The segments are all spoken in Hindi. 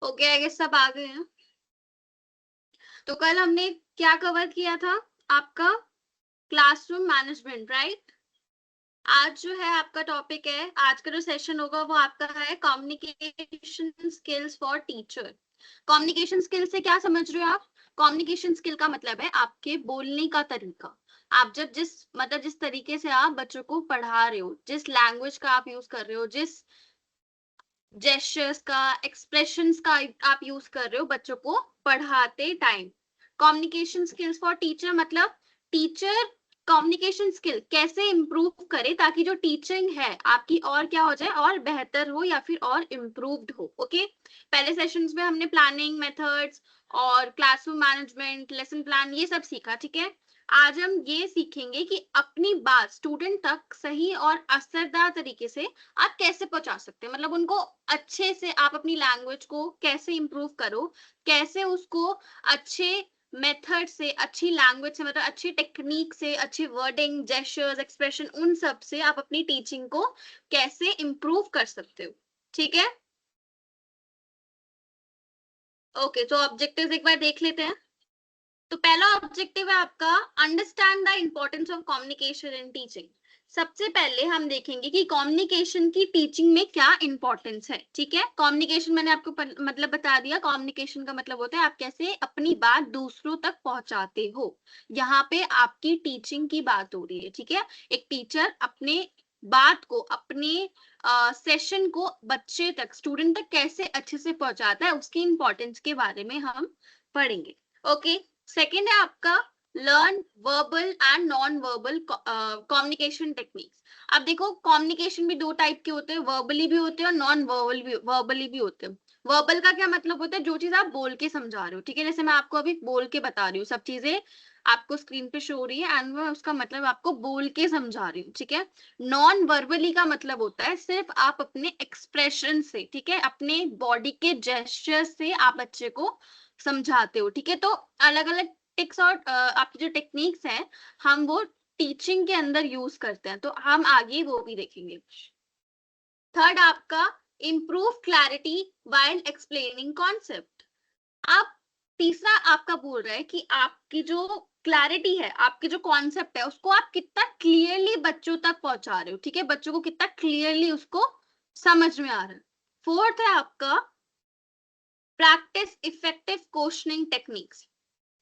ओके, आई गेस सब आ गए हैं। तो कल हमने क्या कवर किया था? आपका क्लासरूम मैनेजमेंट, राइट? आज जो है आपका टॉपिक है, आज का जो सेशन होगा वो आपका है communication skills for teacher. Communication skill से क्या समझ रहे हो आप? कम्युनिकेशन स्किल का मतलब है आपके बोलने का तरीका। आप जब जिस तरीके से आप बच्चों को पढ़ा रहे हो, जिस लैंग्वेज का आप यूज कर रहे हो, जिस जेस्चर्स का, एक्सप्रेशंस का आप यूज कर रहे हो बच्चों को पढ़ाते time. Communication skills for teacher मतलब टीचर कम्युनिकेशन स्किल कैसे इंप्रूव करे ताकि जो टीचिंग है आपकी और क्या हो जाए, और बेहतर हो या फिर और इम्प्रूव्ड हो। ओके, पहले सेशंस में हमने प्लानिंग मेथड्स और क्लासरूम मैनेजमेंट, लेसन प्लान, ये सब सीखा। ठीक है, आज हम ये सीखेंगे कि अपनी बात स्टूडेंट तक सही और असरदार तरीके से आप कैसे पहुंचा सकते हैं। मतलब उनको अच्छे से आप अपनी लैंग्वेज को कैसे इंप्रूव करो, कैसे उसको अच्छे मेथड से, अच्छी लैंग्वेज से, मतलब अच्छी टेक्निक से, अच्छी वर्डिंग, जेस्चर्स, एक्सप्रेशन, उन सब से आप अपनी टीचिंग को कैसे इंप्रूव कर सकते हो। ठीक है, ओके। तो ऑब्जेक्टिव्स एक बार देख लेते हैं। तो पहला ऑब्जेक्टिव है आपका understand the importance of communication in teaching. सबसे पहले हम देखेंगे कि कम्युनिकेशन की टीचिंग में क्या इंपॉर्टेंस है। ठीक है, कम्युनिकेशन मैंने आपको मतलब बता दिया। कम्युनिकेशन का मतलब होता है आप कैसे अपनी बात दूसरों तक पहुंचाते हो। यहाँ पे आपकी टीचिंग की बात हो रही है। ठीक है, एक टीचर अपने बात को, अपने सेशन को बच्चे तक, स्टूडेंट तक कैसे अच्छे से पहुंचाता है, उसकी इंपॉर्टेंस के बारे में हम पढ़ेंगे। ओके, सेकेंड है आपका learn verbal and non verbal communication techniques. अब देखो, कम्युनिकेशन भी दो टाइप के होते हैं, वर्बली भी होते हैं और नॉन वर्बली भी होते हैं। वर्बल का क्या मतलब होता है? जो चीज आप बोल के समझा रहे हो। ठीक है, जैसे मैं आपको अभी बोल के बता रही हूँ, सब चीजें आपको स्क्रीन पे शो हो रही है एंड मैं उसका मतलब आपको बोल के समझा रही हूँ। ठीक है, नॉन वर्बली का मतलब होता है सिर्फ आप अपने एक्सप्रेशन से, ठीक है, अपने बॉडी के जेस्चर से आप बच्चे को समझाते हो। ठीक है, तो अलग अलग टिक्स और आपकी जो टेक्निक्स है हम वो टीचिंग के अंदर यूज करते हैं, तो हम आगे वो भी देखेंगे। थर्ड आपका improve clarity while explaining concept. आप तीसरा आपका बोल रहा है कि आपकी जो क्लैरिटी है, आपकी जो कॉन्सेप्ट है, उसको आप कितना क्लियरली बच्चों तक पहुंचा रहे हो। ठीक है, बच्चों को कितना क्लियरली उसको समझ में आ रहा है। फोर्थ है आपका practice effective questioning techniques.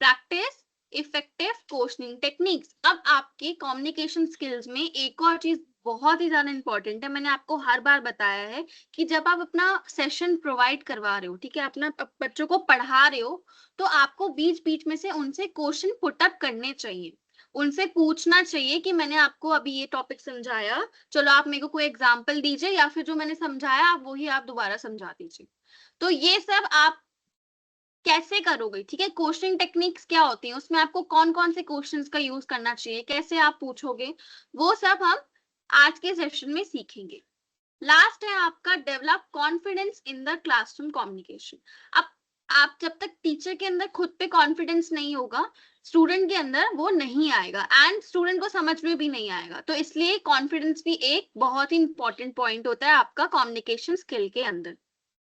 Practice effective questioning techniques. अब आपके कम्युनिकेशन स्किल्स में एक और चीज बहुत ही ज्यादा इंपॉर्टेंट है, मैंने आपको हर बार बताया है कि जब आप अपना सेशन प्रोवाइड करवा रहे हो, ठीक है, अपना बच्चों को पढ़ा रहे हो, तो आपको बीच बीच में से उनसे क्वेश्चन पुटअप करने चाहिए। उनसे पूछना चाहिए कि मैंने आपको अभी ये टॉपिक समझाया, चलो आप मेरे को कोई एग्जाम्पल दीजिए, या फिर जो मैंने समझाया आप वही आप दोबारा समझा दीजिए। तो ये सब आप कैसे करोगे? ठीक है, क्वेश्चनिंग टेक्निक्स क्या होती है, उसमें आपको कौन कौन से क्वेश्चंस का यूज करना चाहिए, कैसे आप पूछोगे, वो सब हम आज के सेशन में सीखेंगे। लास्ट है आपका develop confidence in the classroom communication. अब आप जब तक टीचर के अंदर खुद पे कॉन्फिडेंस नहीं होगा, स्टूडेंट के अंदर वो नहीं आएगा एंड स्टूडेंट को समझ में भी नहीं आएगा। तो इसलिए कॉन्फिडेंस भी एक बहुत ही इंपॉर्टेंट पॉइंट होता है आपका कम्युनिकेशन स्किल के अंदर।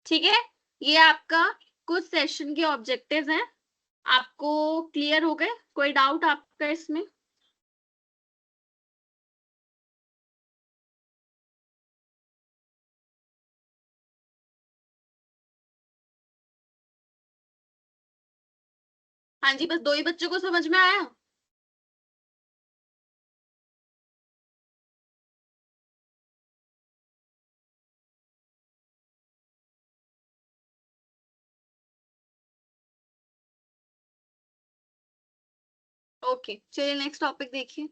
ठीक है, ये आपका कुछ सेशन के ऑब्जेक्टिव्स हैं। आपको क्लियर हो गए? कोई डाउट आपका इसमें? हाँ जी, बस दो ही बच्चों को समझ में आया। ओके, चलिए नेक्स्ट टॉपिक देखिए।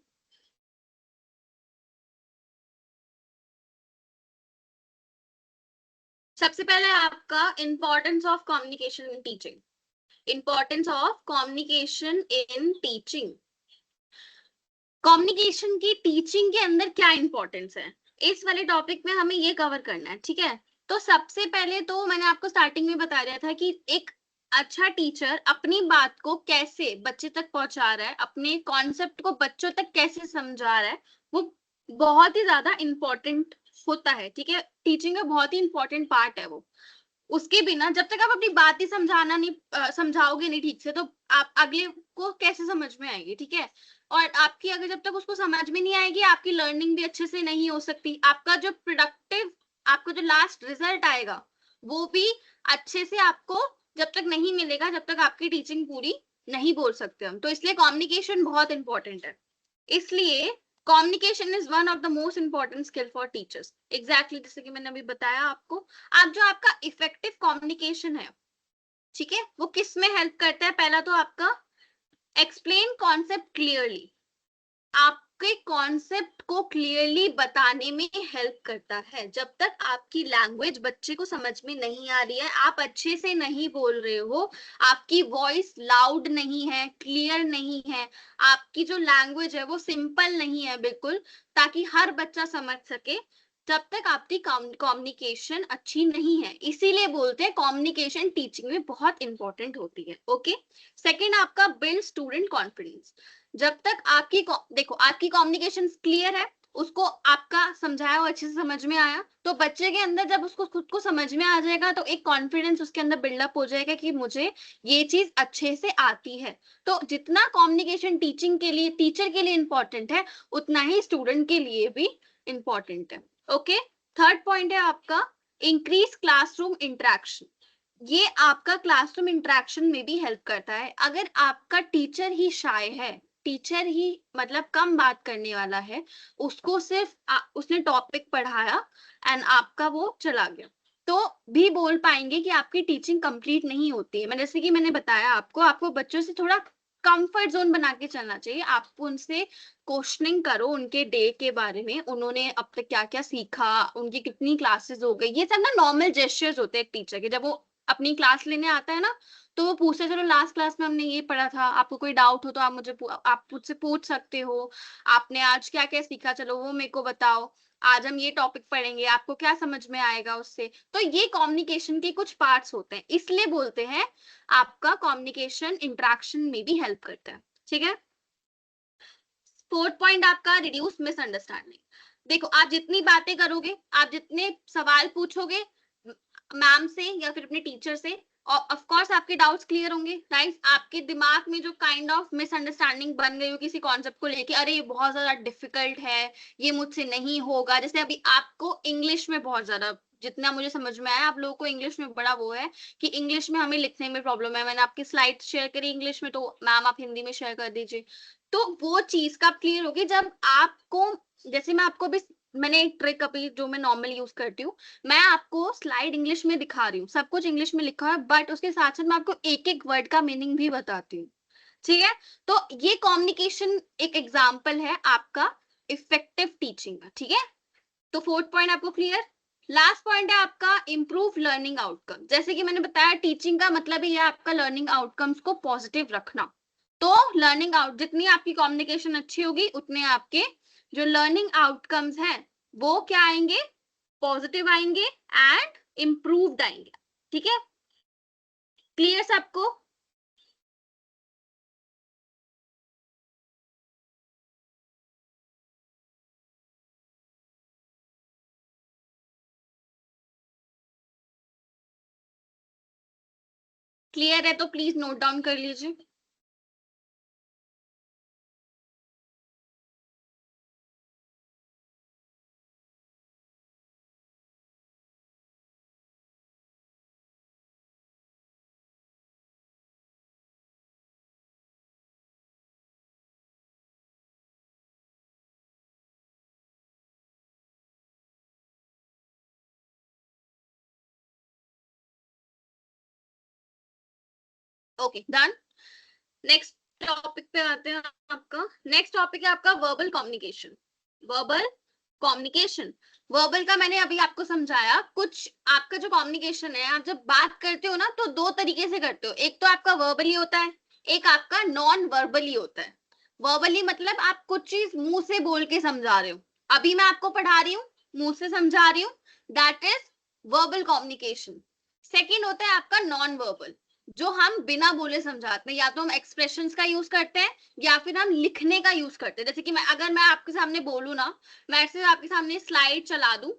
सबसे पहले आपका importance of communication in teaching. Importance of communication in teaching. Communication की टीचिंग के अंदर क्या इंपॉर्टेंस है, इस वाले टॉपिक में हमें ये कवर करना है। ठीक है, तो सबसे पहले तो मैंने आपको स्टार्टिंग में बता दिया था कि एक अच्छा टीचर अपनी बात को कैसे बच्चे तक पहुंचा रहा है, अपने कॉन्सेप्ट को बच्चों तक कैसे समझा रहा है, वो बहुत ही ज्यादा इंपॉर्टेंट होता है। ठीक है, टीचिंग का बहुत ही इंपॉर्टेंट पार्ट है वो। उसके बिना जब तक आप अपनी बात ही समझाओगे नहीं ठीक से, तो आप अगले को कैसे समझ में आएगी, ठीक है। और आपकी अगर जब तक उसको समझ में नहीं आएगी, आपकी लर्निंग भी अच्छे से नहीं हो सकती। आपका जो लास्ट रिजल्ट आएगा वो भी अच्छे से आपको जब तक नहीं मिलेगा, जब तक आपकी टीचिंग पूरी नहीं बोल सकते हम। तो इसलिए कम्युनिकेशन बहुत इंपॉर्टेंट है। इसलिए communication is one of the most important skill for teachers. Exactly जैसे कि मैंने अभी बताया आपको। आप जो आपका इफेक्टिव कम्युनिकेशन है, ठीक है, वो किस में हेल्प करता है? पहला तो आपका एक्सप्लेन कॉन्सेप्ट क्लियरली, आपके कॉन्सेप्ट को क्लियरली बताने में हेल्प करता है। जब तक आपकी लैंग्वेज बच्चे को समझ में नहीं आ रही है, आप अच्छे से नहीं बोल रहे हो, आपकी वॉइस लाउड नहीं है, क्लियर नहीं है, आपकी जो लैंग्वेज है वो सिंपल नहीं है बिल्कुल, ताकि हर बच्चा समझ सके, तब तक आपकी कम्युनिकेशन अच्छी नहीं है। इसीलिए बोलते हैं कम्युनिकेशन टीचिंग में बहुत इंपॉर्टेंट होती है। ओके। सेकेंड आपका बिल्ड स्टूडेंट कॉन्फिडेंस। जब तक आपकी कम्युनिकेशन क्लियर है, उसको आपका समझाया और अच्छे से समझ में आया, तो बच्चे के अंदर जब उसको खुद को समझ में आ जाएगा, तो एक कॉन्फिडेंस उसके अंदर बिल्डअप हो जाएगा कि मुझे ये चीज अच्छे से आती है। तो जितना कम्युनिकेशन टीचिंग के लिए, टीचर के लिए इंपॉर्टेंट है, उतना ही स्टूडेंट के लिए भी इंपॉर्टेंट है। ओके। थर्ड पॉइंट है आपका इंक्रीज क्लासरूम इंटरेक्शन। ये आपका क्लासरूम इंटरेक्शन में भी हेल्प करता है। अगर आपका टीचर ही शाय है, टीचर ही मतलब कम बात करने वाला है, उसको सिर्फ उसने टॉपिक पढ़ाया एंड आपका वो चला गया, तो भी बोल पाएंगे कि आपकी टीचिंग कंप्लीट नहीं होती है। जैसे कि मैंने बताया आपको बच्चों से थोड़ा कंफर्ट जोन बना के चलना चाहिए। आप उनसे क्वेश्चनिंग करो उनके डे के बारे में, उन्होंने अब तक क्या क्या सीखा, उनकी कितनी क्लासेस हो गई। ये सब ना नॉर्मल जेस्चर्स होते हैं टीचर के। जब वो अपनी क्लास लेने आता है ना, तो वो पूछते चलो लास्ट क्लास में हमने ये पढ़ा था, आपको कोई डाउट हो तो आप मुझसे पूछ सकते हो, आपने आज क्या क्या सीखा, चलो वो मेरे को बताओ, आज हम ये टॉपिक पढ़ेंगे, आपको क्या समझ में आएगा उससे। तो ये कम्युनिकेशन के कुछ पार्ट्स होते हैं, इसलिए बोलते हैं आपका कम्युनिकेशन इंटरेक्शन में भी हेल्प करता है, ठीक है। फोर्थ पॉइंट आपका रिड्यूस मिसअंडरस्टैंडिंग। देखो, आप जितनी बातें करोगे, आप जितने सवाल पूछोगे मैम से या फिर अपने टीचर से, और ऑफ कोर्स आपके डाउट्स क्लियर होंगे, राइट। आपके दिमाग में जो काइंड ऑफ मिसअंडरस्टैंडिंग बन गई हो किसी कॉन्सेप्ट को लेके, अरे ये बहुत ज्यादा डिफिकल्ट है, ये मुझसे नहीं होगा। जैसे अभी आपको इंग्लिश में बहुत ज्यादा, जितना मुझे समझ में आया, आप लोगों को इंग्लिश में बड़ा वो है कि इंग्लिश में हमें लिखने में प्रॉब्लम है। मैंने आपकी स्लाइड शेयर करी इंग्लिश में, तो मैम आप हिंदी में शेयर कर दीजिए। तो वो चीज का क्लियर होगी जब आपको, जैसे मैं आपको भी, मैंने एक ट्रिक अभी जो मैं नॉर्मली यूज करती हूँ, मैं आपको स्लाइड इंग्लिश में दिखा रही हूँ, सब कुछ इंग्लिश में लिखा है, बट उसके साथ साथ मैं आपको एक एक वर्ड का मीनिंग भी बताती हूँ, ठीक है। तो ये कम्युनिकेशन एक एग्जाम्पल है आपका इफेक्टिव टीचिंग का, ठीक है। तो फोर्थ पॉइंट आपको क्लियर। लास्ट पॉइंट है आपका इंप्रूव लर्निंग आउटकम। जैसे कि मैंने बताया, टीचिंग का मतलब ही है आपका लर्निंग आउटकम्स को पॉजिटिव रखना। तो जितनी आपकी कम्युनिकेशन अच्छी होगी, उतने आपके जो लर्निंग आउटकम्स हैं वो क्या आएंगे, पॉजिटिव आएंगे एंड इम्प्रूव्ड आएंगे, ठीक है। क्लियर सबको? क्लियर है तो प्लीज नोट डाउन कर लीजिए। Okay, done. नेक्स्ट टॉपिक पे आते हैं। आपका नेक्स्ट टॉपिक है आपका verbal communication. Verbal communication, verbal का मैंने अभी आपको समझाया। कुछ आपका जो कम्युनिकेशन है, आप जब बात करते हो ना, तो दो तरीके से करते हो। एक तो आपका वर्बली होता है, एक आपका नॉन वर्बली होता है। वर्बली मतलब आप कुछ चीज मुंह से बोल के समझा रहे हो। अभी मैं आपको पढ़ा रही हूँ, मुंह से समझा रही हूँ, that is verbal communication. Second होता है आपका नॉन वर्बल, जो हम बिना बोले समझाते हैं। या तो हम एक्सप्रेशंस का यूज करते हैं, या फिर हम लिखने का यूज करते हैं। जैसे कि अगर मैं आपके सामने बोलूं ना, मैं ऐसे आपके सामने स्लाइड चला दूं,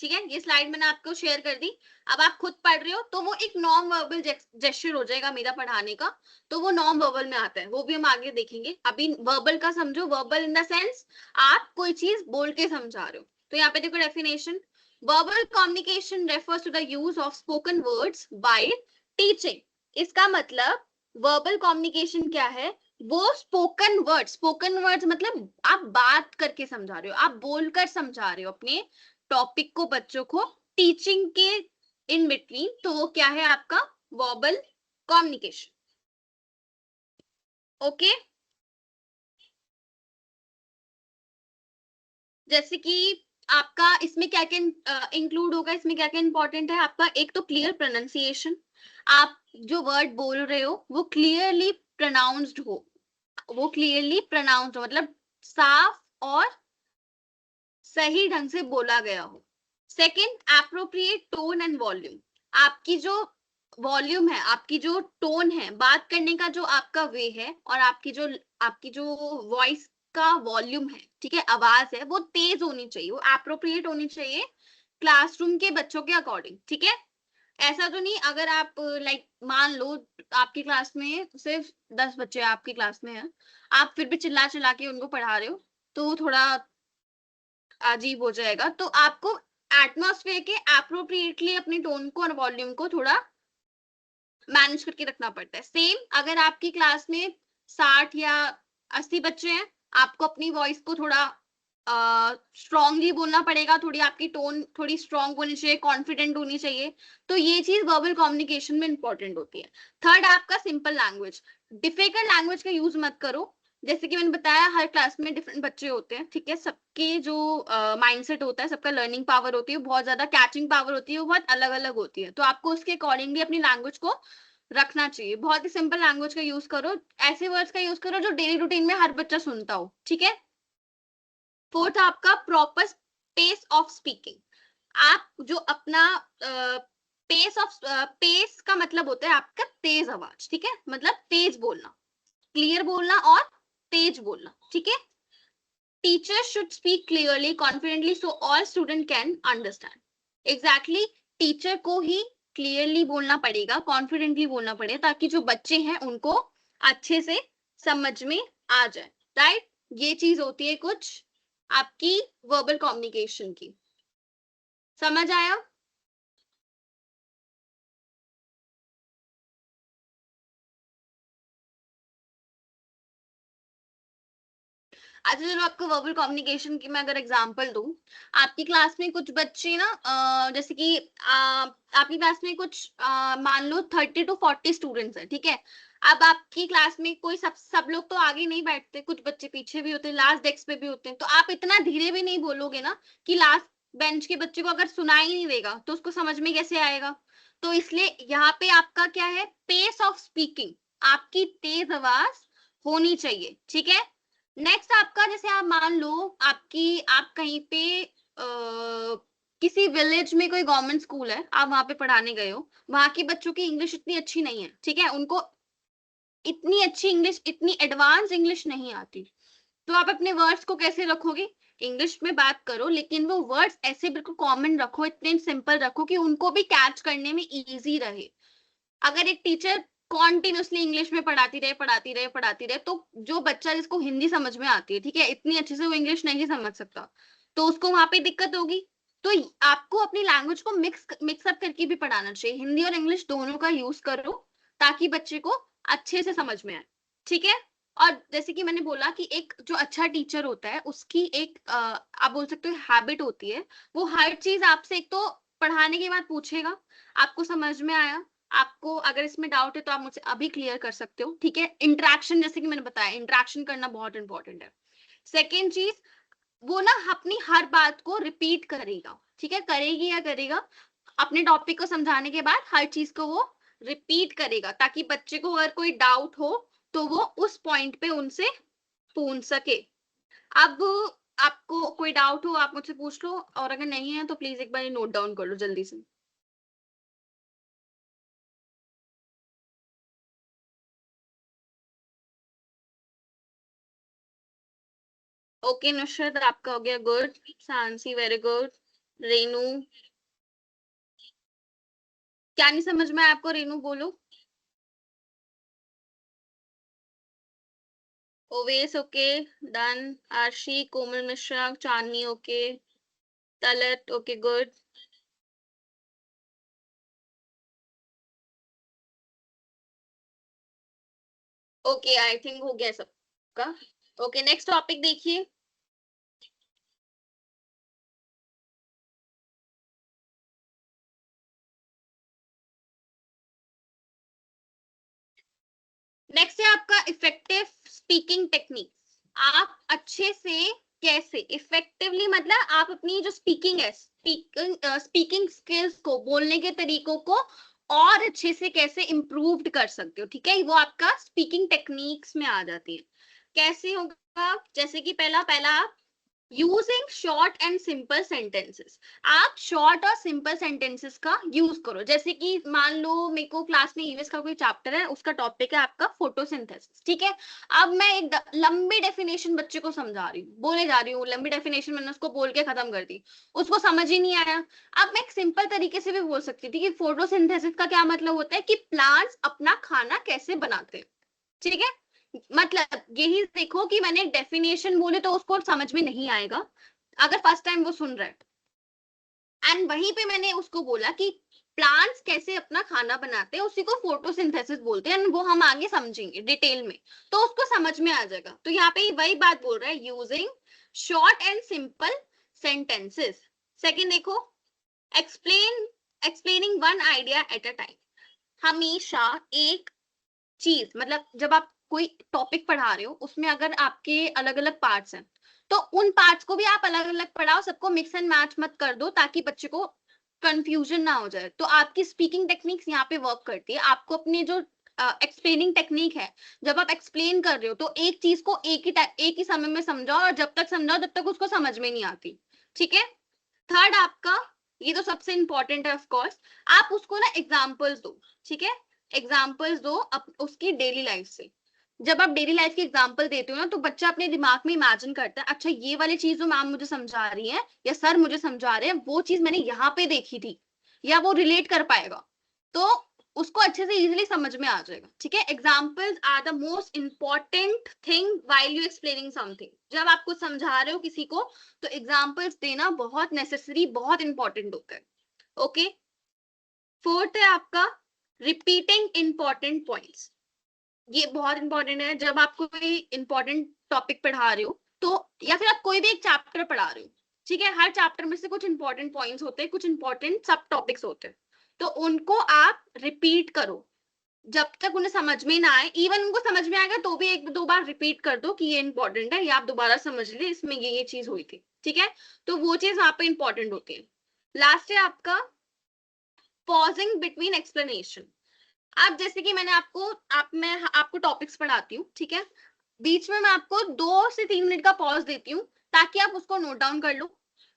ठीक है, ये स्लाइड मैंने आपको शेयर कर दी। अब आप खुद पढ़ रहे हो तो वो एक नॉन वर्बल जेस्चर हो जाएगा मेरा पढ़ाने का, तो वो नॉन वर्बल में आता है, वो भी हम आगे देखेंगे। अभी वर्बल का समझो, वर्बल इन द सेंस आप कोई चीज बोल के समझा रहे हो। तो यहाँ पे देखो definition, verbal communication refers to the use of spoken words by teaching. इसका मतलब वर्बल कम्युनिकेशन क्या है, वो स्पोकन वर्ड्स मतलब आप बात करके समझा रहे हो, आप बोलकर समझा रहे हो अपने टॉपिक को बच्चों को, टीचिंग के इन बिटवीन, तो वो क्या है आपका वर्बल कम्युनिकेशन। ओके, जैसे कि आपका इसमें क्या क्या इंक्लूड होगा, इसमें क्या क्या इंपॉर्टेंट है आपका, एक तो क्लियर प्रोनाउंसिएशन, आप जो वर्ड बोल रहे हो वो क्लियरली प्रोनाउंस्ड हो, वो क्लियरली प्रोनाउंस्ड हो मतलब साफ और सही ढंग से बोला गया हो। Second, appropriate tone and volume, आपकी जो वॉल्यूम है, आपकी जो टोन है, बात करने का जो आपका वे है, और आपकी जो वॉइस का वॉल्यूम है, ठीक है, आवाज है, वो तेज होनी चाहिए, वो एप्रोप्रिएट होनी चाहिए क्लासरूम के बच्चों के अकॉर्डिंग। ठीक है, ऐसा तो नहीं अगर आप लाइक मान लो आपकी क्लास में सिर्फ 10 बच्चे आपकी क्लास में है, आप फिर भी चिल्ला चिल्ला के उनको पढ़ा रहे हो, तो वो थोड़ा अजीब हो जाएगा। तो आपको एटमॉस्फेयर के अप्रोप्रिएटली अपनी टोन को और वॉल्यूम को थोड़ा मैनेज करके रखना पड़ता है। सेम अगर आपकी क्लास में 60 या 80 बच्चे हैं, आपको अपनी वॉइस को थोड़ा स्ट्रांगली बोलना पड़ेगा, थोड़ी आपकी टोन थोड़ी स्ट्रांग होनी चाहिए, कॉन्फिडेंट होनी चाहिए। तो ये चीज वर्बल कम्युनिकेशन में इंपॉर्टेंट होती है। थर्ड, आपका सिंपल लैंग्वेज, डिफिकल्ट लैंग्वेज का यूज मत करो। जैसे कि मैंने बताया हर क्लास में डिफरेंट बच्चे होते हैं, ठीक है, सबके जो माइंडसेट होता है, सबका लर्निंग पावर होती है, बहुत ज्यादा कैचिंग पावर होती है, वो बहुत अलग अलग होती है। तो आपको उसके अकॉर्डिंगली अपनी लैंग्वेज को रखना चाहिए, बहुत ही सिंपल लैंग्वेज का यूज करो, ऐसे वर्ड्स का यूज करो जो डेली रूटीन में हर बच्चा सुनता हो। ठीक है, फोर्थ आपका प्रॉपर पेस ऑफ स्पीकिंग, आप जो अपना पेस का मतलब होता है आपका तेज आवाज, ठीक है, मतलब तेज बोलना, क्लियर बोलना और तेज बोलना। ठीक है, teacher should speak clearly confidently so all student can understand. Exactly, teacher को ही क्लियरली बोलना पड़ेगा, कॉन्फिडेंटली बोलना पड़ेगा, ताकि जो बच्चे हैं उनको अच्छे से समझ में आ जाए। राइट, ये चीज होती है कुछ आपकी वर्बल कम्युनिकेशन की। समझ आया? अच्छा चलो, आपको वर्बल कम्युनिकेशन की मैं अगर एग्जांपल दूं, आपकी क्लास में कुछ बच्चे ना जैसे कि आपकी क्लास में कुछ मान लो 30 to 40 स्टूडेंट्स हैं, ठीक है। अब आपकी क्लास में कोई सब लोग तो आगे नहीं बैठते, कुछ बच्चे पीछे भी होते हैं, लास्ट डेस्क पे भी होते हैं। तो आप इतना धीरे भी नहीं बोलोगे ना कि लास्ट बेंच के बच्चे को अगर सुनाई नहीं देगा तो उसको समझ में कैसे आएगा। तो इसलिए यहाँ पे आपका क्या है, पेस ऑफ स्पीकिंग, आपकी तेज आवाज होनी चाहिए। ठीक है, नेक्स्ट आपका, जैसे आप मान लो आप कहीं पे किसी विलेज में कोई गवर्नमेंट स्कूल है, आप वहां पे पढ़ाने गए हो, वहां के बच्चों की इंग्लिश इतनी अच्छी नहीं है, ठीक है, उनको इतनी अच्छी इंग्लिश, इतनी एडवांस इंग्लिश नहीं आती। तो आप अपने वर्ड्स को कैसे रखोगे, इंग्लिश में बात करो, लेकिन वो वर्ड्स ऐसे बिल्कुल कॉमन रखो, इतने सिंपल रखो कि उनको भी कैच करने में इजी रहे। अगर एक टीचर कॉन्टिन्यूसली इंग्लिश में पढ़ाती रहे तो जो बच्चा जिसको हिंदी समझ में आती है, ठीक है, इतनी अच्छे से वो इंग्लिश नहीं समझ सकता, तो उसको वहां पे दिक्कत होगी। तो आपको अपनी लैंग्वेज को मिक्सअप करके भी पढ़ाना चाहिए, हिंदी और इंग्लिश दोनों का यूज करो, ताकि बच्चे को अच्छे से समझ में आए। ठीक है, और जैसे कि मैंने बोला कि एक जो अच्छा टीचर होता है उसकी एक आप बोल सकते हो हैबिट होती है, वो हर चीज आपसे एक तो पढ़ाने के बाद पूछेगा, आपको समझ में आया, आपको अगर इसमें डाउट है तो आप मुझसे अभी क्लियर कर सकते हो। ठीक है, इंटरेक्शन, जैसे कि मैंने बताया, इंटरेक्शन करना बहुत इंपॉर्टेंट है। सेकेंड चीज, वो ना अपनी हर बात को रिपीट करेगा, ठीक है, करेगी या करेगा, अपने टॉपिक को समझाने के बाद हर चीज को वो रिपीट करेगा, ताकि बच्चे को अगर कोई डाउट हो तो वो उस पॉइंट पे उनसे पूछ सके। अब आपको कोई डाउट हो आप मुझसे पूछ लो, और अगर नहीं है तो प्लीज एक बार नोट डाउन कर लो जल्दी से। ओके नुसरत, आपका हो गया गुड, सांसी वेरी गुड, रेनू, क्या नहीं समझ में आया आपको? रेनू बोलो। Owais okay, done. Arshi, Komal Mishra, Chandni okay, Talat okay, good. Okay, I think हो गया सबका। ओके, नेक्स्ट टॉपिक देखिए। नेक्स्ट है आपका इफेक्टिव स्पीकिंग टेक्निक। आप अच्छे से कैसे इफेक्टिवली, मतलब आप अपनी जो स्पीकिंग है, स्पीकिंग स्किल्स को, बोलने के तरीकों को और अच्छे से कैसे इम्प्रूव्ड कर सकते हो, ठीक है, वो आपका स्पीकिंग टेक्निक्स में आ जाती है। कैसे होगा? जैसे कि पहला पहला using short and simple sentences. आप शॉर्ट और सिंपल सेंटेंसेस का यूज करो। जैसे कि मान लो मेरे को क्लास में ईवीएस का कोई चैप्टर है, उसका टॉपिक है आपका फोटोसिंथेसिस, ठीक है। अब मैं एक लंबी डेफिनेशन बच्चे को समझा रही हूँ, बोले जा रही हूँ लंबी डेफिनेशन, मैंने उसको बोल के खत्म कर दी, उसको समझ ही नहीं आया। अब मैं एक सिंपल तरीके से भी बोल सकती थी कि फोटोसिंथेसिस का क्या मतलब होता है, कि प्लांट्स अपना खाना कैसे बनाते हैं, ठीक है। मतलब यही देखो कि मैंने डेफिनेशन बोले तो उसको समझ में नहीं आएगा अगर फर्स्ट टाइम वो सुन रहा है। एंड वहीं पे मैंने उसको बोला कि प्लांट्स कैसे अपना खाना बनाते हैं, उसी को फोटोसिंथेसिस बोलते हैं, वो हम आगे समझेंगे डिटेल में, तो उसको समझ में आ जाएगा। तो यहाँ पे वही बात बोल रहा है, using short and simple sentences. Second देखो, explain explaining one idea at a time. हमेशा एक चीज, मतलब जब आप कोई टॉपिक पढ़ा रहे हो, उसमें अगर आपके अलग अलग पार्ट्स हैं, तो उन पार्ट्स को भी आप अलग अलग पढ़ाओ, सबको मिक्स एंड मैच मत कर दो, ताकि बच्चे को कंफ्यूजन ना हो जाए। तो आपकी स्पीकिंग टेक्निक्स यहाँ पे वर्क करती है। आपको अपनी जो एक्सप्लेनिंग टेक्निक है, जब आप एक्सप्लेन कर रहे हो तो एक चीज को एक ही समय में समझाओ, और जब तक समझाओ तब तक उसको समझ में नहीं आती, ठीक है। थर्ड आपका, ये तो सबसे इंपॉर्टेंट है ऑफ कोर्स, आप उसको ना एग्जांपल्स दो, ठीक है। एग्जांपल्स दो उसकी डेली लाइफ से। जब आप डेली लाइफ की एग्जांपल देते हो ना, तो बच्चा अपने दिमाग में इमेजिन करता है, अच्छा ये वाली चीज जो मैम मुझे समझा रही है या सर मुझे समझा रहे हैं, वो चीज मैंने यहाँ पे देखी थी, या वो रिलेट कर पाएगा, तो उसको अच्छे से इजीली समझ में आ जाएगा, ठीक है। Examples are the most important thing while you explaining something. जब आप कुछ समझा रहे हो किसी को, तो एग्जाम्पल्स देना बहुत नेसेसरी, बहुत इंपॉर्टेंट होता है। ओके, फोर्थ है आपका रिपीटिंग इंपॉर्टेंट पॉइंट्स। ये बहुत इंपॉर्टेंट है। जब आप कोई इंपॉर्टेंट टॉपिक पढ़ा रहे हो, तो या फिर आप कोई भी एक चैप्टर पढ़ा रहे हो, ठीक है, हर चैप्टर में से कुछ इंपॉर्टेंट पॉइंट्स होते हैं, कुछ इंपॉर्टेंट सब टॉपिक्स होते हैं, तो उनको आप रिपीट करो जब तक उन्हें समझ में ना आए। इवन उनको समझ में आएगा तो भी एक दो बार रिपीट कर दो कि ये इंपॉर्टेंट है, ये आप दोबारा समझ ले, इसमें ये चीज हुई थी, ठीक है। तो वो चीज वहां पे इंपॉर्टेंट होती है। लास्ट है आपका पॉजिंग बिटवीन एक्सप्लेनेशन। आप जैसे कि मैं आपको टॉपिक्स पढ़ाती हूँ, ठीक है, बीच में मैं आपको 2 से 3 मिनट का पॉज देती हूँ, ताकि आप उसको नोट डाउन कर लो।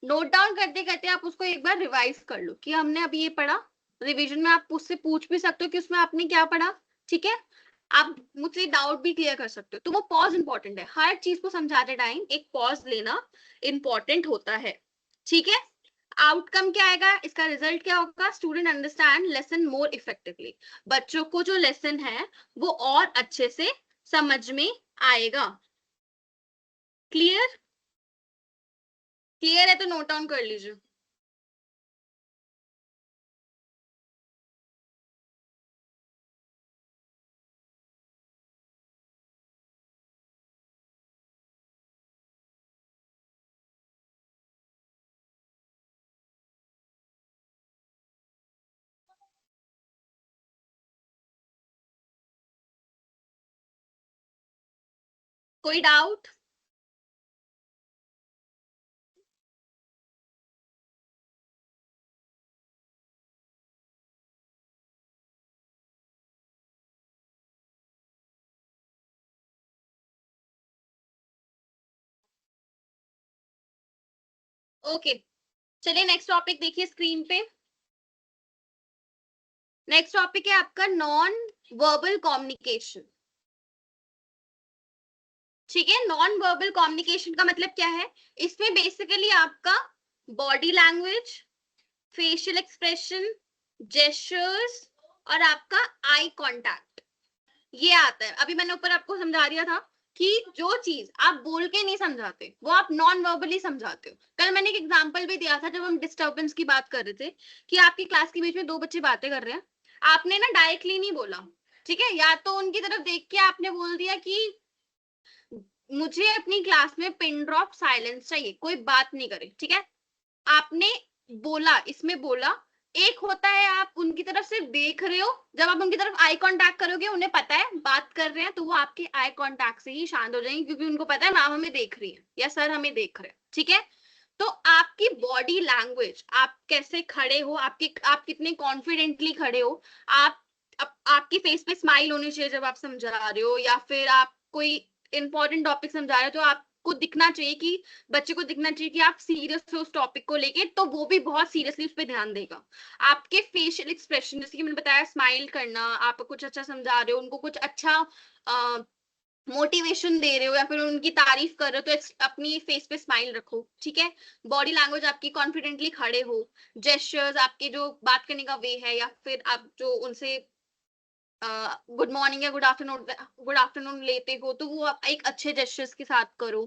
नोट डाउन करते करते आप उसको एक बार रिवाइज कर लो कि हमने अभी ये पढ़ा। रिवीजन में आप उससे पूछ भी सकते हो कि उसमें आपने क्या पढ़ा, ठीक है। आप मुझसे डाउट भी क्लियर कर सकते हो। तो वो पॉज इंपॉर्टेंट है, हर चीज को समझाते टाइम एक पॉज लेना इंपॉर्टेंट होता है, ठीक है। आउटकम क्या आएगा, इसका रिजल्ट क्या होगा, student understand lesson more effectively. बच्चों को जो लेसन है वो और अच्छे से समझ में आएगा। क्लियर? क्लियर है तो नोट डाउन कर लीजिए। कोई डाउट? ओके, चलिए नेक्स्ट टॉपिक देखिए स्क्रीन पे। नेक्स्ट टॉपिक है आपका नॉन वर्बल कम्युनिकेशन, ठीक है। नॉन वर्बल कम्युनिकेशन का मतलब क्या है, इसमें बेसिकली आपका body language, facial expression, gestures और आपका आई कांटेक्ट, ये आता है। अभी मैंने ऊपर आपको समझा दिया था कि जो चीज आप बोल के नहीं समझाते वो आप नॉन वर्बली समझाते हो। कल मैंने एक एग्जांपल भी दिया था जब हम डिस्टर्बेंस की बात कर रहे थे कि आपकी क्लास के बीच में दो बच्चे बातें कर रहे हैं, आपने ना डायरेक्टली नहीं बोला, ठीक है, या तो उनकी तरफ देख के आपने बोल दिया कि मुझे अपनी क्लास में पिन ड्रॉप साइलेंस चाहिए, कोई बात नहीं करे, ठीक है, आपने बोला, इसमें बोला। एक होता है आप उनकी तरफ से देख रहे हो, जब आप उनकी तरफ आई कांटेक्ट करोगे उन्हें पता है बात कर रहे हैं तो वो आपके आई कांटेक्ट से ही शांत हो जाएंगे, क्योंकि उनको पता है मैम हमें देख रही है या सर हमें देख रहे हैं, ठीक है। तो आपकी बॉडी लैंग्वेज, आप कैसे खड़े हो, आप कितने कॉन्फिडेंटली खड़े हो, आपकी फेस पे स्माइल होनी चाहिए जब आप समझा रहे हो, या फिर आप कोई इंपॉर्टेंट टॉपिक समझा रहे हो तो आपको दिखना चाहिए कि बच्चे को दिखना चाहिए कि आप सीरियस हो उस टॉपिक को लेके, तो वो भी बहुत सीरियसली उस पर ध्यान देगा। आपके फेशियल एक्सप्रेशन, जैसे कि मैंने बताया, स्माइल करना, आप कुछ अच्छा समझा रहे हो, उनको कुछ अच्छा मोटिवेशन दे रहे हो या फिर उनकी तारीफ कर रहे हो तो अपनी फेस पे स्माइल रखो, ठीक है। बॉडी लैंग्वेज आपकी, कॉन्फिडेंटली खड़े हो। जेस्चर्स आपके, जो बात करने का वे है, या फिर आप जो उनसे गुड मॉर्निंग या गुड आफ्टरनून लेते हो तो वो आप एक अच्छे जेस्चर्स के साथ करो।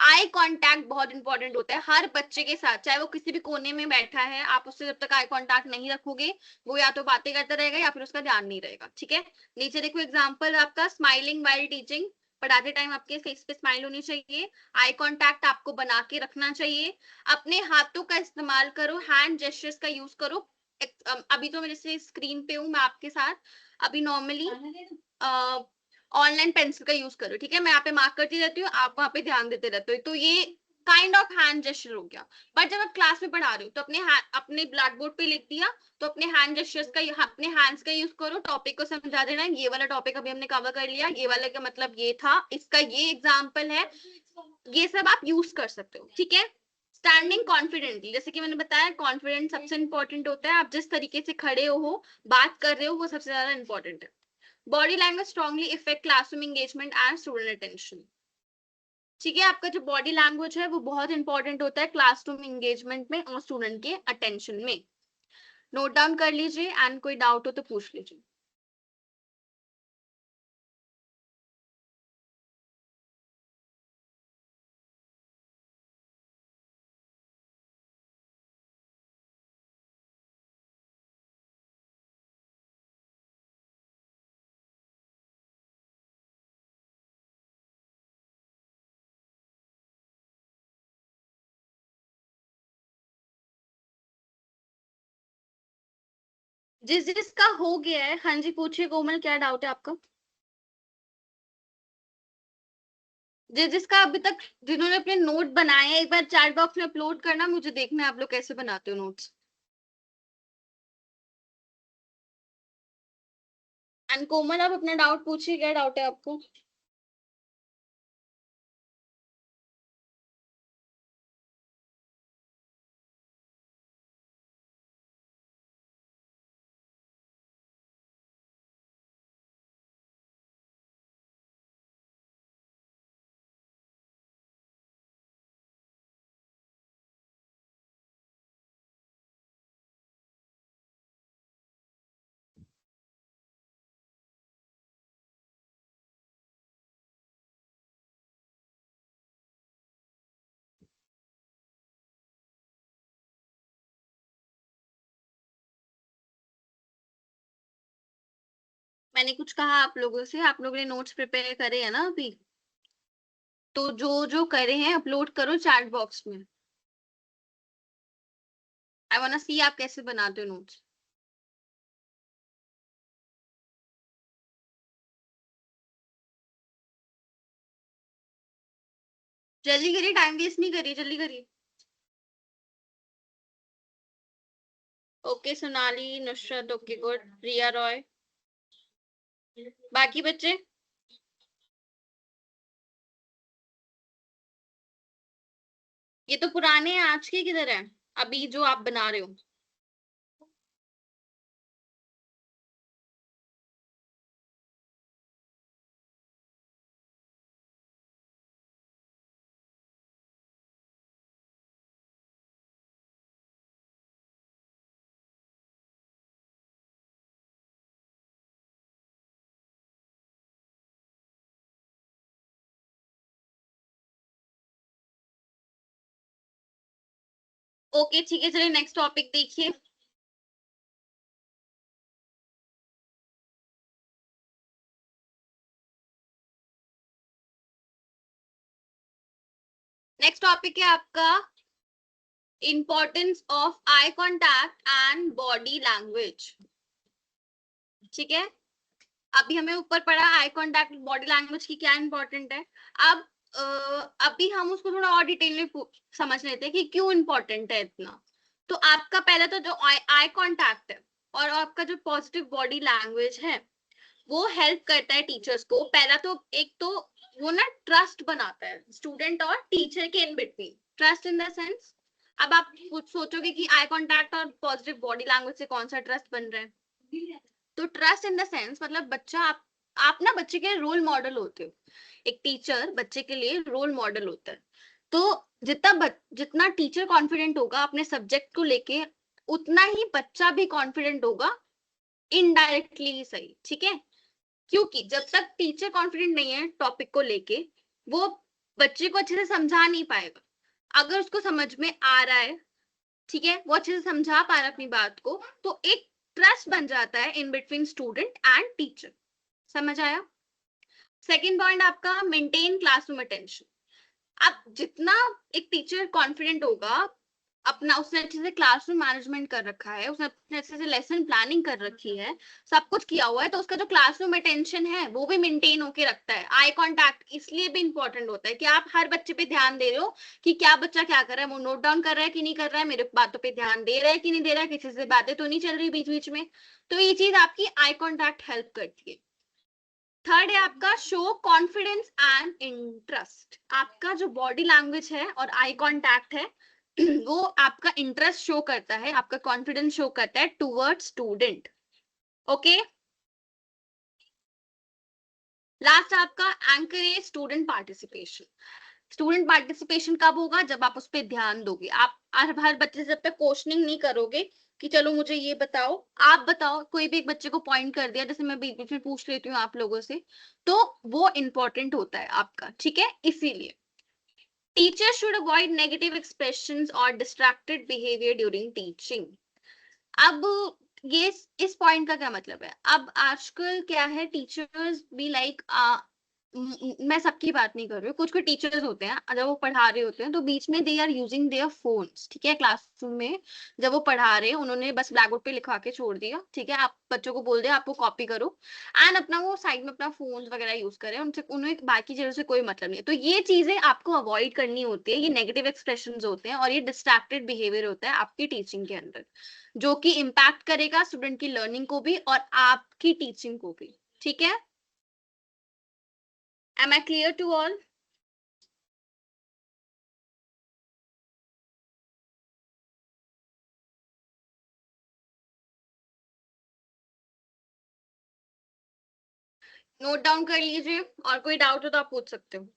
आई कांटेक्ट बहुत इंपॉर्टेंट होता है हर बच्चे के साथ, चाहे वो किसी भी कोने में बैठा है, आप उससे जब तक आई कांटेक्ट नहीं रखोगे वो या तो बातें करता रहेगा या फिर उसका ध्यान नहीं रहेगा, ठीक है। नीचे देखो एग्जाम्पल आपका, स्माइलिंग वाइल टीचिंग, पढ़ाते टाइम आपके फेस पे स्माइल होनी चाहिए, आई कांटेक्ट आपको बना के रखना चाहिए, अपने हाथों का इस्तेमाल करो, हैंड जेस्चर्स का यूज करो। अभी तो मैं जैसे स्क्रीन पे हूँ मैं आपके साथ, अभी नॉर्मली ऑनलाइन पेंसिल का यूज करो, ठीक है, मैं यहाँ पे मार्क करती रहती हूँ, आप वहां पे ध्यान देते रहते हो, तो ये काइंड ऑफ हैंड जेस्चर हो गया। बट जब आप क्लास में पढ़ा रहे हो तो अपने ब्लैक बोर्ड पे लिख दिया, तो अपने हैंड जेस्चर्स का, अपने हैंड्स का यूज करो, टॉपिक को समझा देना, ये वाला टॉपिक अभी हमने कवर कर लिया, ये वाला का मतलब ये था, इसका ये एग्जाम्पल है, ये सब आप यूज कर सकते हो, ठीक है। स्टैंडिंग कॉन्फिडेंटली, जैसे कि मैंने बताया कॉन्फिडेंस सबसे इंपॉर्टेंट होता है, आप जिस तरीके से खड़े हो, बात कर रहे हो, वो सबसे ज्यादा इंपॉर्टेंट है। Body language strongly effect classroom engagement and student attention, ठीक है, आपका जो बॉडी लैंग्वेज है वो बहुत इंपॉर्टेंट होता है क्लासरूम एंगेजमेंट में और स्टूडेंट के अटेंशन में। नोट डाउन कर लीजिए एंड कोई डाउट हो तो पूछ लीजिए। जिस जिसका हो गया है, हाँ जी पूछिए कोमल, क्या डाउट है आपका। जिस जिसका अभी तक, जिन्होंने अपने नोट बनाए हैं, एक बार चैट बॉक्स में अपलोड करना, मुझे देखना है आप लोग कैसे बनाते हो नोट्स। एंड कोमल आप अपना डाउट पूछिए, क्या डाउट है आपको। मैंने कुछ कहा आप लोगों से, आप लोगों ने नोट्स प्रिपेयर करे हैं ना अभी, तो जो जो करे हैं अपलोड करो चैट बॉक्स में। आई वांट सी आप कैसे बनाते हो नोट्स। जल्दी करिए, टाइम वेस्ट नहीं करिए, जल्दी करिए। Okay Sonali, Nusrat, okay good, Riya Roy, बाकी बच्चे। ये तो पुराने हैं, आज के किधर है, अभी जो आप बना रहे हो। ओके ठीक है, चलिए नेक्स्ट टॉपिक देखिए। नेक्स्ट टॉपिक है आपका importance of eye contact and body language. ठीक है, अभी हमें ऊपर पढ़ा आई कॉन्टैक्ट बॉडी लैंग्वेज की क्या इंपॉर्टेंट है। अब अभी हम उसको थोड़ा और डिटेल में समझ लेते हैं कि क्यों इंपॉर्टेंट है इतना। तो आपका पहले तो जो आई कॉन्टैक्ट है और आपका जो पॉजिटिव बॉडी लैंग्वेज है वो हेल्प करता है टीचर्स को। पहला तो एक तो वो ना ट्रस्ट बनाता है स्टूडेंट और टीचर के in between. Trust in the sense, अब आप कुछ सोचोगे कि आई कॉन्टैक्ट और पॉजिटिव बॉडी लैंग्वेज से कौन सा ट्रस्ट बन रहा है। तो ट्रस्ट इन द सेंस मतलब बच्चा आप ना बच्चे के रोल मॉडल होते हो। एक टीचर बच्चे के लिए रोल मॉडल होता है। तो जितना टीचर कॉन्फिडेंट होगा अपने सब्जेक्ट को लेके उतना ही बच्चा भी कॉन्फिडेंट होगा, इनडायरेक्टली ही सही। ठीक है, क्योंकि जब तक टीचर कॉन्फिडेंट नहीं है टॉपिक को लेके वो बच्चे को अच्छे से समझा नहीं पाएगा। अगर उसको समझ में आ रहा है, ठीक है, वो अच्छे से समझा पा रहा है अपनी बात को, तो एक ट्रस्ट बन जाता है in between student and teacher. समझ आया। सेकेंड पॉइंट आपका मेंटेन क्लासरूम अटेंशन। अब जितना एक टीचर कॉन्फिडेंट होगा अपना, उसने अच्छे से क्लासरूम मैनेजमेंट कर रखा है, उसने अपने अच्छे से लेसन प्लानिंग कर रखी है, सब कुछ किया हुआ है, तो उसका जो क्लासरूम अटेंशन है वो भी मेंटेन होके रखता है। आई कांटेक्ट इसलिए भी इंपॉर्टेंट होता है कि आप हर बच्चे पे ध्यान दे रहे हो कि क्या बच्चा क्या कर रहा है, वो नोट डाउन कर रहा है कि नहीं कर रहा है, मेरे बातों पे ध्यान दे रहा है कि नहीं दे रहा है, किसी से बातें तो नहीं चल रही बीच बीच में। तो ये चीज आपकी आई कॉन्टैक्ट हेल्प करती है। थर्ड है आपका शो कॉन्फिडेंस एंड इंटरेस्ट। आपका जो बॉडी लैंग्वेज है और आई कांटेक्ट है वो आपका इंटरेस्ट शो करता है, आपका कॉन्फिडेंस शो करता है टुवर्ड्स स्टूडेंट। ओके, लास्ट आपका encourage student participation. Student participation कब होगा, जब आप उस पर ध्यान दोगे। आप हर बच्चे से जब तक क्वेश्चनिंग नहीं करोगे कि चलो मुझे ये बताओ, आप बताओ, कोई भी एक बच्चे को पॉइंट कर दिया, जैसे मैं बीच बीच में पूछ लेती हूँ आप लोगों से, तो वो इंपॉर्टेंट होता है आपका। ठीक है, इसीलिए teacher should avoid negative expressions और डिस्ट्रैक्टेड बिहेवियर ड्यूरिंग टीचिंग। अब ये इस पॉइंट का क्या मतलब है। अब आजकल क्या है, टीचर्स भी लाइक मैं सबकी बात नहीं कर रही हूँ, कुछ कुछ टीचर्स होते हैं जब वो पढ़ा रहे होते हैं तो बीच में they are using their phones. ठीक है, क्लासरूम में जब वो पढ़ा रहे हैं उन्होंने बस ब्लैक बोर्ड पे लिखवा के छोड़ दिया। ठीक है, आप बच्चों को बोल दिया आपको कॉपी करो एंड अपना वो साइड में अपना फोन वगैरह यूज करें, उनसे उन्हें बाकी चीजों से कोई मतलब नहीं है। तो ये चीजें आपको अवॉइड करनी होती है। ये नेगेटिव एक्सप्रेशन होते हैं और ये डिस्ट्रैक्टेड बिहेवियर होता है आपकी टीचिंग के अंदर, जो कि इम्पैक्ट करेगा स्टूडेंट की लर्निंग को भी और आपकी टीचिंग को भी। ठीक है, am I clear to all. Note down कर लीजिए और कोई डाउट हो तो आप पूछ सकते हो।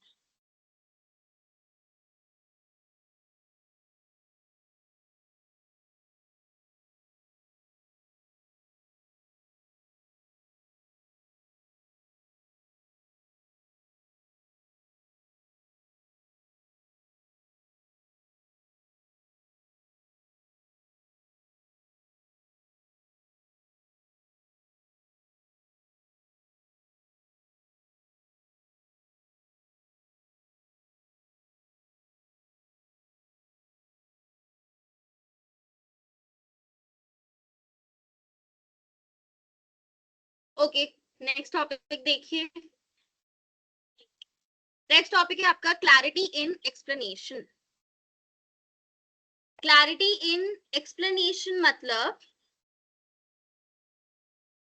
ओके, नेक्स्ट टॉपिक देखिए। नेक्स्ट टॉपिक है आपका clarity in explanation. Clarity in explanation मतलब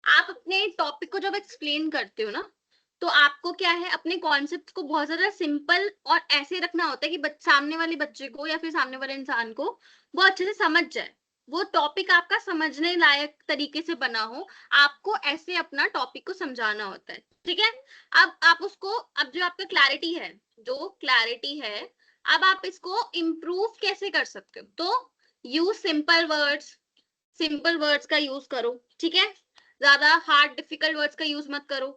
आप अपने टॉपिक को जब एक्सप्लेन करते हो ना, तो आपको क्या है अपने कॉन्सेप्ट को बहुत ज्यादा सिंपल और ऐसे रखना होता है कि सामने वाले बच्चे को या फिर सामने वाले इंसान को वो अच्छे से समझ जाए, वो टॉपिक आपका समझने लायक तरीके से बना हो। आपको ऐसे अपना टॉपिक को समझाना होता है। ठीक है, अब आप उसको, अब जो आपका क्लैरिटी है, जो क्लैरिटी है, अब आप इसको इम्प्रूव कैसे कर सकते हो। तो use simple words, simple words का यूज करो। ठीक है, ज्यादा हार्ड डिफिकल्ट वर्ड्स का यूज मत करो।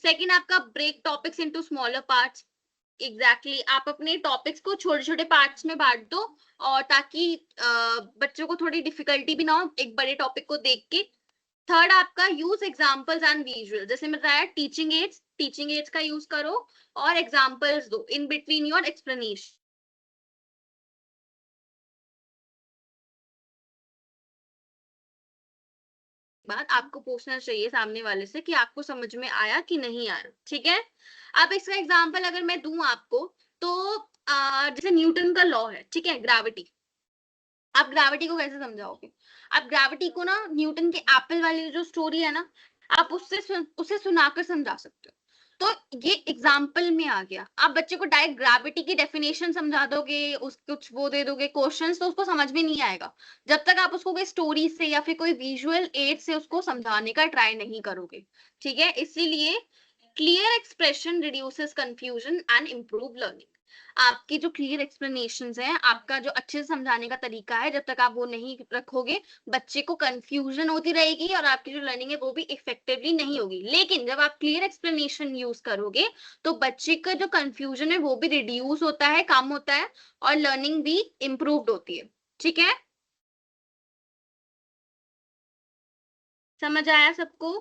सेकंड आपका break topics into smaller parts. Exactly आप अपने टॉपिक्स को छोटे छोटे पार्ट्स में बांट दो, और ताकि बच्चों को थोड़ी डिफिकल्टी भी ना हो एक बड़े टॉपिक को देख के। थर्ड आपका यूज एग्जांपल्स एंड विजुअल, जैसे मैं बताया टीचिंग एड्स का यूज करो और एग्जांपल्स दो इन बिटवीन योर एक्सप्लेनेशन। बात आपको पूछना चाहिए सामने वाले से कि आपको समझ में आया कि नहीं आया, ठीक है। अब इसका एग्जांपल अगर मैं दूं आपको, तो जैसे न्यूटन का लॉ है, ठीक है, ग्रेविटी। आप ग्रेविटी को कैसे समझाओगे? आप ग्रेविटी को ना न्यूटन के एप्पल वाली जो स्टोरी है ना, आप उसे सुनाकर समझा सकते हो। तो ये एग्जाम्पल में आ गया। आप बच्चे को डायरेक्ट ग्रेविटी की डेफिनेशन समझा दोगे, उस कुछ वो दे दोगे क्वेश्चंस, तो उसको समझ में नहीं आएगा जब तक आप उसको कोई स्टोरी से या फिर कोई विजुअल एड से उसको समझाने का ट्राई नहीं करोगे, ठीक है। इसीलिए clear expression reduces confusion and improve learning. आपकी जो क्लियर एक्सप्लेनेशंस हैं, आपका जो अच्छे से समझाने का तरीका है, जब तक आप वो नहीं रखोगे, बच्चे को कंफ्यूजन होती रहेगी और आपकी जो लर्निंग है वो भी इफेक्टिवली नहीं होगी। लेकिन जब आप क्लियर एक्सप्लेनेशन यूज करोगे, तो बच्चे का जो कंफ्यूजन है वो भी रिड्यूस होता है, कम होता है, और लर्निंग भी इम्प्रूव्ड होती है, ठीक है। समझ आया सबको?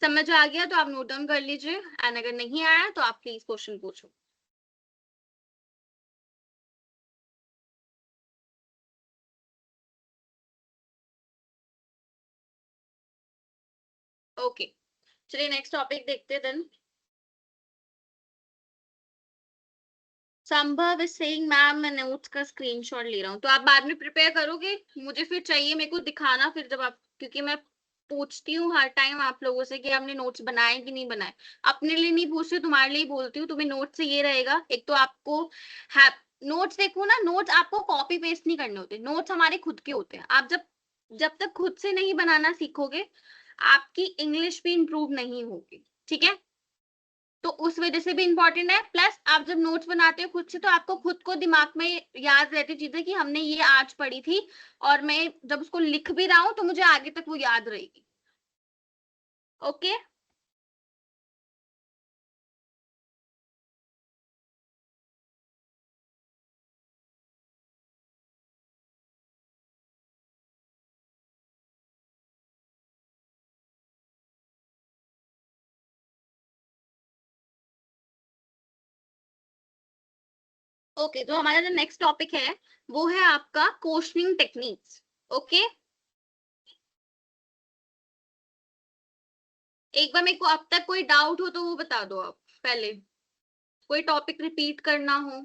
समझ आ गया तो आप नोट डाउन कर लीजिए, एंड अगर नहीं आया तो आप प्लीज क्वेश्चन पूछो। ओके, चलिए नेक्स्ट टॉपिक देखते हैं देन। संभव इज सेइंग मैम मैं नोट्स का स्क्रीनशॉट ले रहा हूँ, तो आप बाद में प्रिपेयर करोगे? मुझे फिर चाहिए, मेरे को दिखाना फिर जब आप, क्योंकि मैं पूछती हूँ हर टाइम आप लोगों से कि आपने नोट्स बनाए कि नहीं बनाए। अपने लिए नहीं पूछती, तुम्हारे लिए ही बोलती हूँ। तुम्हें नोट्स से ये रहेगा, एक तो आपको नोट्स देखो ना, नोट्स आपको कॉपी पेस्ट नहीं करने होते, नोट्स हमारे खुद के होते हैं। आप जब जब तक खुद से नहीं बनाना सीखोगे, आपकी इंग्लिश भी इंप्रूव नहीं होगी, ठीक है। तो उस वजह से भी इंपॉर्टेंट है। प्लस आप जब नोट्स बनाते हो खुद से, तो आपको खुद को दिमाग में याद रहती चीजें कि हमने ये आज पढ़ी थी, और मैं जब उसको लिख भी रहा हूं तो मुझे आगे तक वो याद रहेगी। ओके, ओके, तो हमारा जो नेक्स्ट टॉपिक है वो है आपका क्वेश्चनिंग टेक्निक्स। ओके, एक बार मेरे को अब तक कोई डाउट हो तो वो बता दो आप पहले, कोई टॉपिक रिपीट करना हो।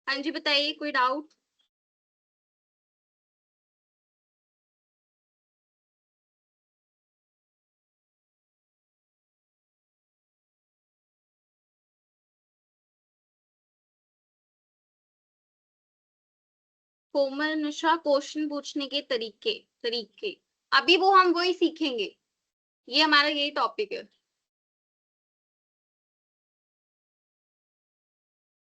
हाँ जी, बताइए, कोई डाउट? कोमल निशा, क्वेश्चन पूछने के तरीके तरीके अभी वो हम वही सीखेंगे, ये हमारा यही टॉपिक है।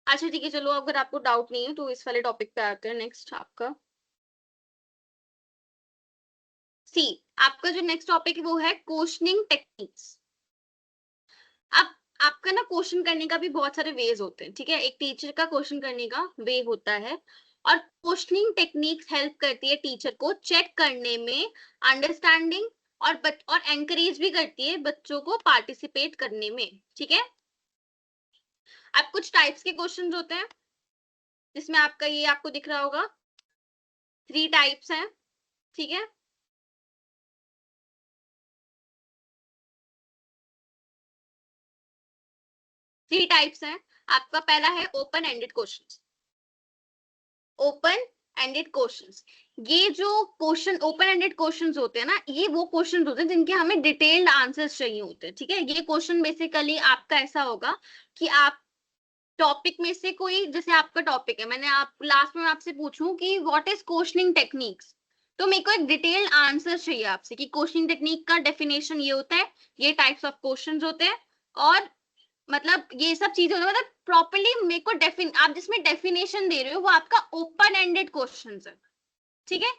अच्छा ठीक है, चलो अगर आपको डाउट नहीं है तो इस वाले टॉपिक पे आते हैं। नेक्स्ट आपका सी, आपका जो नेक्स्ट टॉपिक है वो है क्वेश्चनिंग टेक्निक्स। अब आपका ना क्वेश्चन करने का भी बहुत सारे वेज होते हैं, ठीक है। एक टीचर का क्वेश्चन करने का वे होता है, और क्वेश्चनिंग टेक्निक्स हेल्प करती है टीचर को चेक करने में, अंडरस्टैंडिंग, और एनकरेज भी करती है बच्चों को पार्टिसिपेट करने में, ठीक है। अब कुछ टाइप्स के क्वेश्चंस होते हैं, जिसमें आपका ये आपको दिख रहा होगा, 3 टाइप्स हैं, ठीक है। 3 टाइप्स हैं। आपका पहला है open ended questions. Open ended questions, ये जो क्वेश्चन ओपन एंडेड क्वेश्चंस होते हैं ना, ये वो क्वेश्चंस होते हैं जिनके हमें डिटेल्ड आंसर्स चाहिए होते हैं, ठीक है। ये क्वेश्चन बेसिकली आपका ऐसा होगा कि आप टॉपिक में से कोई, जैसे आपका टॉपिक है, मैंने आप लास्ट में आपसे पूछूं कि व्हाट इज क्वेश्चनिंग टेक्निक्स, तो मेरे को एक डिटेल्ड आंसर चाहिए आपसे कि क्वेश्चन टेक्निक का डेफिनेशन ये होता है, ये टाइप्स ऑफ क्वेश्चंस होते हैं, और मतलब ये सब चीजें होती है, मतलब प्रॉपरली मेरे को आप जिसमें डेफिनेशन दे रहे हो वो आपका ओपन एंडेड क्वेश्चन है, ठीक है।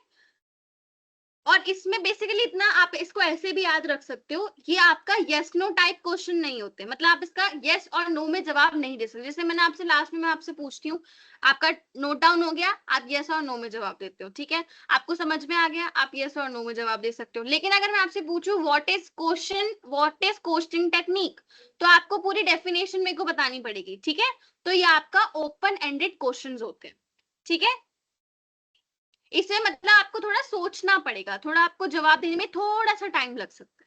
और इसमें बेसिकली इतना आप इसको ऐसे भी याद रख सकते हो, ये आपका यस नो टाइप क्वेश्चन नहीं होते, मतलब आप इसका यस और नो में जवाब नहीं दे सकते। जैसे मैंने आपसे लास्ट में मैं आपसे पूछती हूँ, आपका नोट डाउन हो गया, आप यस और नो में जवाब देते हो, ठीक है, आपको समझ में आ गया, आप यस और नो में जवाब दे सकते हो। लेकिन अगर मैं आपसे पूछूं what is question, what is question technique, तो आपको पूरी डेफिनेशन मेरे को बतानी पड़ेगी, ठीक है। तो ये आपका ओपन एंडेड क्वेश्चन होते हैं, ठीक है। इसमें मतलब आपको थोड़ा सोचना पड़ेगा, थोड़ा आपको जवाब देने में थोड़ा सा टाइम लग सकता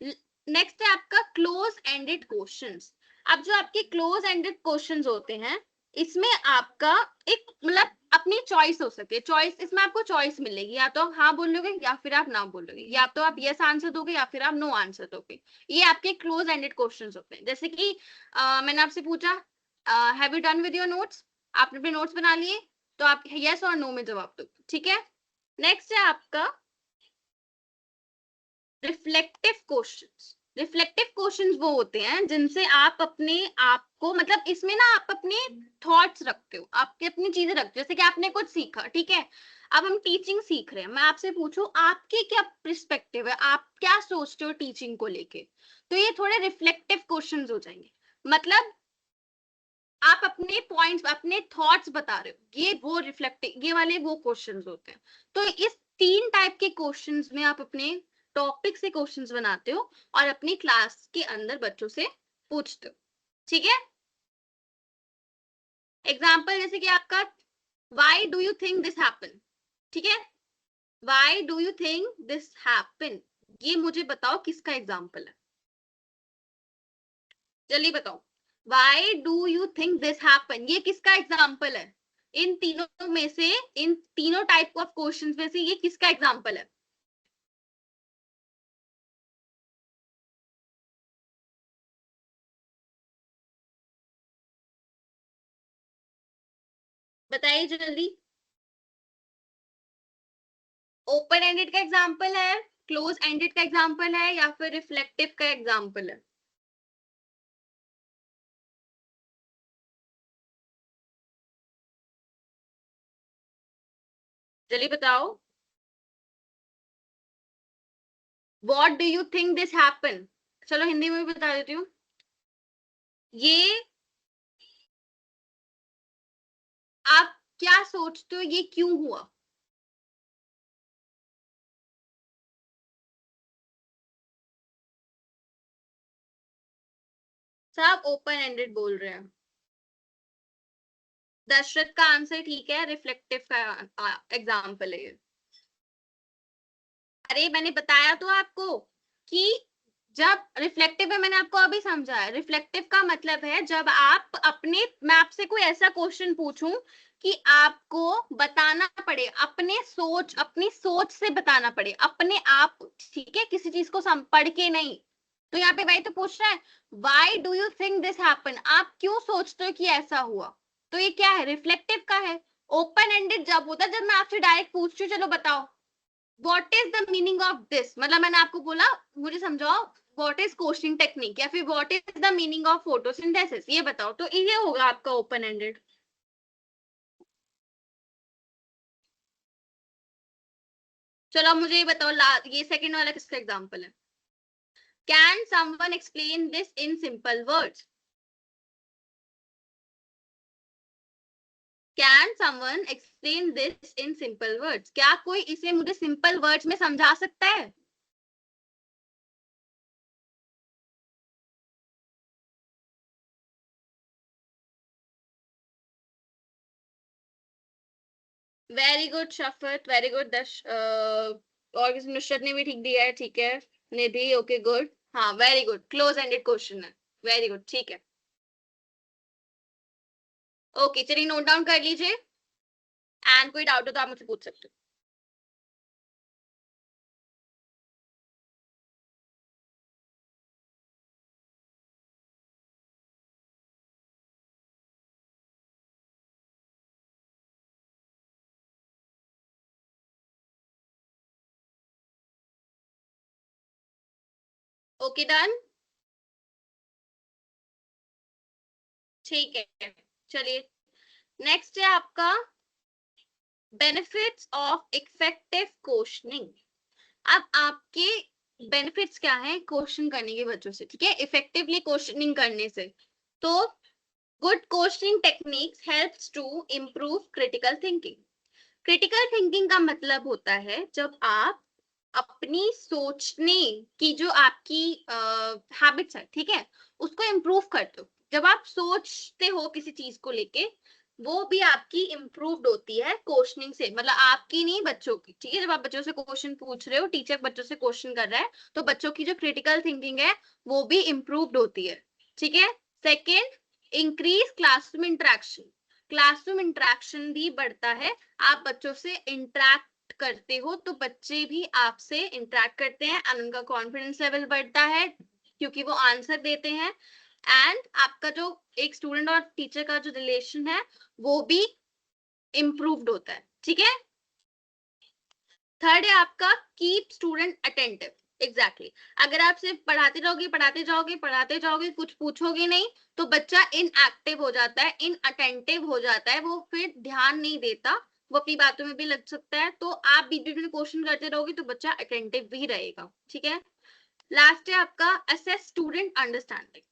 है। नेक्स्ट है आपका क्लोज एंडेड क्वेश्चंस। अब जो आपके क्लोज एंडेड क्वेश्चंस होते हैं, इसमें आपका एक मतलब अपनी चॉइस हो सकती है, चॉइस इसमें आपको चॉइस मिलेगी, या तो हाँ बोलोगे या फिर आप ना बोलोगे, या तो आप यस आंसर दोगे या फिर आप नो आंसर दोगे। ये आपके क्लोज एंडेड क्वेश्चंस होते हैं। जैसे कि मैंने आपसे पूछा have you done with your notes, आपने अपने नोट्स बना लिए, तो आप यस और नो में जवाब दो, ठीक है। नेक्स्ट है आपका रिफ्लेक्टिव क्वेश्चंस। रिफ्लेक्टिव क्वेश्चंस वो होते हैं जिनसे आप अपने आप को, मतलब इसमें ना आप अपने थॉट्स रखते हो, आपके अपनी चीजें रखते हो, जैसे कि आपने कुछ सीखा, ठीक है, अब हम टीचिंग सीख रहे हैं, मैं आपसे पूछूं आपकी क्या पर्सपेक्टिव है, आप क्या सोचते हो टीचिंग को लेके, तो ये थोड़े रिफ्लेक्टिव क्वेश्चंस हो जाएंगे। मतलब आप अपने पॉइंट्स, अपने थॉट्स बता रहे हो, ये वो रिफ्लेक्टिव, ये वाले वो क्वेश्चंस होते हैं। तो इस तीन टाइप के क्वेश्चंस में आप अपने टॉपिक से क्वेश्चंस बनाते हो और अपनी क्लास के अंदर बच्चों से पूछते हो, ठीक है। एग्जाम्पल जैसे कि आपका why do you think this happen, ठीक है, why do you think this happen, ये मुझे बताओ किसका एग्जाम्पल है, जल्दी बताओ। Why do you think this happen, ये किसका एग्जाम्पल है, इन तीनों में से, इन तीनों टाइप ऑफ क्वेश्चंस में से ये किसका एग्जाम्पल है। बताइए जल्दी। ओपन एंडेड का एग्जाम्पल है, क्लोज एंडेड का एग्जाम्पल है, या फिर रिफ्लेक्टिव का एग्जाम्पल है। जल्दी बताओ। What do you think this happen, चलो हिंदी में भी बता देती हूँ। ये आप क्या सोचते हो ये क्यों हुआ। सब ओपन एंडेड बोल रहे हैं। दशरथ का आंसर ठीक है, रिफ्लेक्टिव का एग्जाम्पल है ये। अरे मैंने बताया तो आपको कि जब रिफ्लेक्टिव है, मैंने आपको अभी समझाया, रिफ्लेक्टिव का मतलब है जब आप अपने, मैं आपसे कोई ऐसा क्वेश्चन पूछूं कि आपको बताना पड़े, अपने सोच, अपनी सोच से बताना पड़े अपने आप, ठीक है, किसी चीज को पढ़ के नहीं। तो यहाँ पे भाई तो पूछ रहा है why do you think this happen, आप क्यों सोचते हो कि ऐसा हुआ, तो ये क्या है, रिफ्लेक्टिव का है। ओपन एंडेड जब होता है जब मैं आपसे डायरेक्ट पूछती हूँ चलो बताओ what is the meaning of this, मतलब मैंने आपको बोला मुझे समझाओ व्हाट इज क्वेश्चनिंग टेक्निक, या फिर what is the meaning of photosynthesis, ये बताओ, तो ये होगा आपका ओपन एंडेड। चलो अब मुझे ये बताओ, ये सेकंड वाला किसका एग्जांपल है। Can someone explain this in simple words, can someone explain this in simple words, क्या कोई इसे मुझे सिंपल वर्ड्स में समझा सकता है। वेरी गुड शफत, वेरी गुड दश, और किसी नुसरत ने भी ठीक दिया है, ठीक है, निधि, ओके गुड, हाँ very good, close ended question है, वेरी गुड, ठीक है। ओके चलिए नोट डाउन कर लीजिए, एंड कोई डाउट हो तो आप मुझसे पूछ सकते हो। ओके डन, ठीक है। चलिए नेक्स्ट है आपका बेनिफिट्स ऑफ इफेक्टिव क्वेश्चनिंग। अब आपके बेनिफिट्स क्या है क्वेश्चन करने के वजह से, ठीक है, इफेक्टिवली क्वेश्चनिंग करने से। तो good questioning techniques helps to improve critical thinking. Critical thinking का मतलब होता है जब आप अपनी सोचने की जो आपकी हैबिट्स है, ठीक है, उसको इम्प्रूव करते हो। जब आप सोचते हो किसी चीज को लेके, वो भी आपकी इम्प्रूव्ड होती है क्वेश्चनिंग से, मतलब आपकी नहीं बच्चों की, ठीक है। जब आप बच्चों से क्वेश्चन पूछ रहे हो, टीचर बच्चों से क्वेश्चन कर रहा है, तो बच्चों की जो क्रिटिकल थिंकिंग है वो भी इम्प्रूव्ड होती है, ठीक है। Second, increase classroom interaction. Classroom interaction भी बढ़ता है। आप बच्चों से इंटरेक्ट करते हो तो बच्चे भी आपसे इंटरेक्ट करते हैं एंड उनका कॉन्फिडेंस लेवल बढ़ता है क्योंकि वो आंसर देते हैं। एंड आपका जो एक स्टूडेंट और टीचर का जो रिलेशन है वो भी इम्प्रूव्ड होता है, ठीक है। थर्ड है आपका कीप स्टूडेंट अटेंटिव। एग्जैक्टली, अगर आप सिर्फ पढ़ाते जाओगे पढ़ाते जाओगे पढ़ाते जाओगे, कुछ पूछोगे नहीं, तो बच्चा इनएक्टिव हो जाता है, इनअटेंटिव हो जाता है, वो फिर ध्यान नहीं देता, वो अपनी बातों में भी लग सकता है। तो आप बीच बीच में क्वेश्चन करते रहोगे तो बच्चा अटेंटिव भी रहेगा, ठीक है। लास्ट है आपका असेस स्टूडेंट अंडरस्टैंडिंग।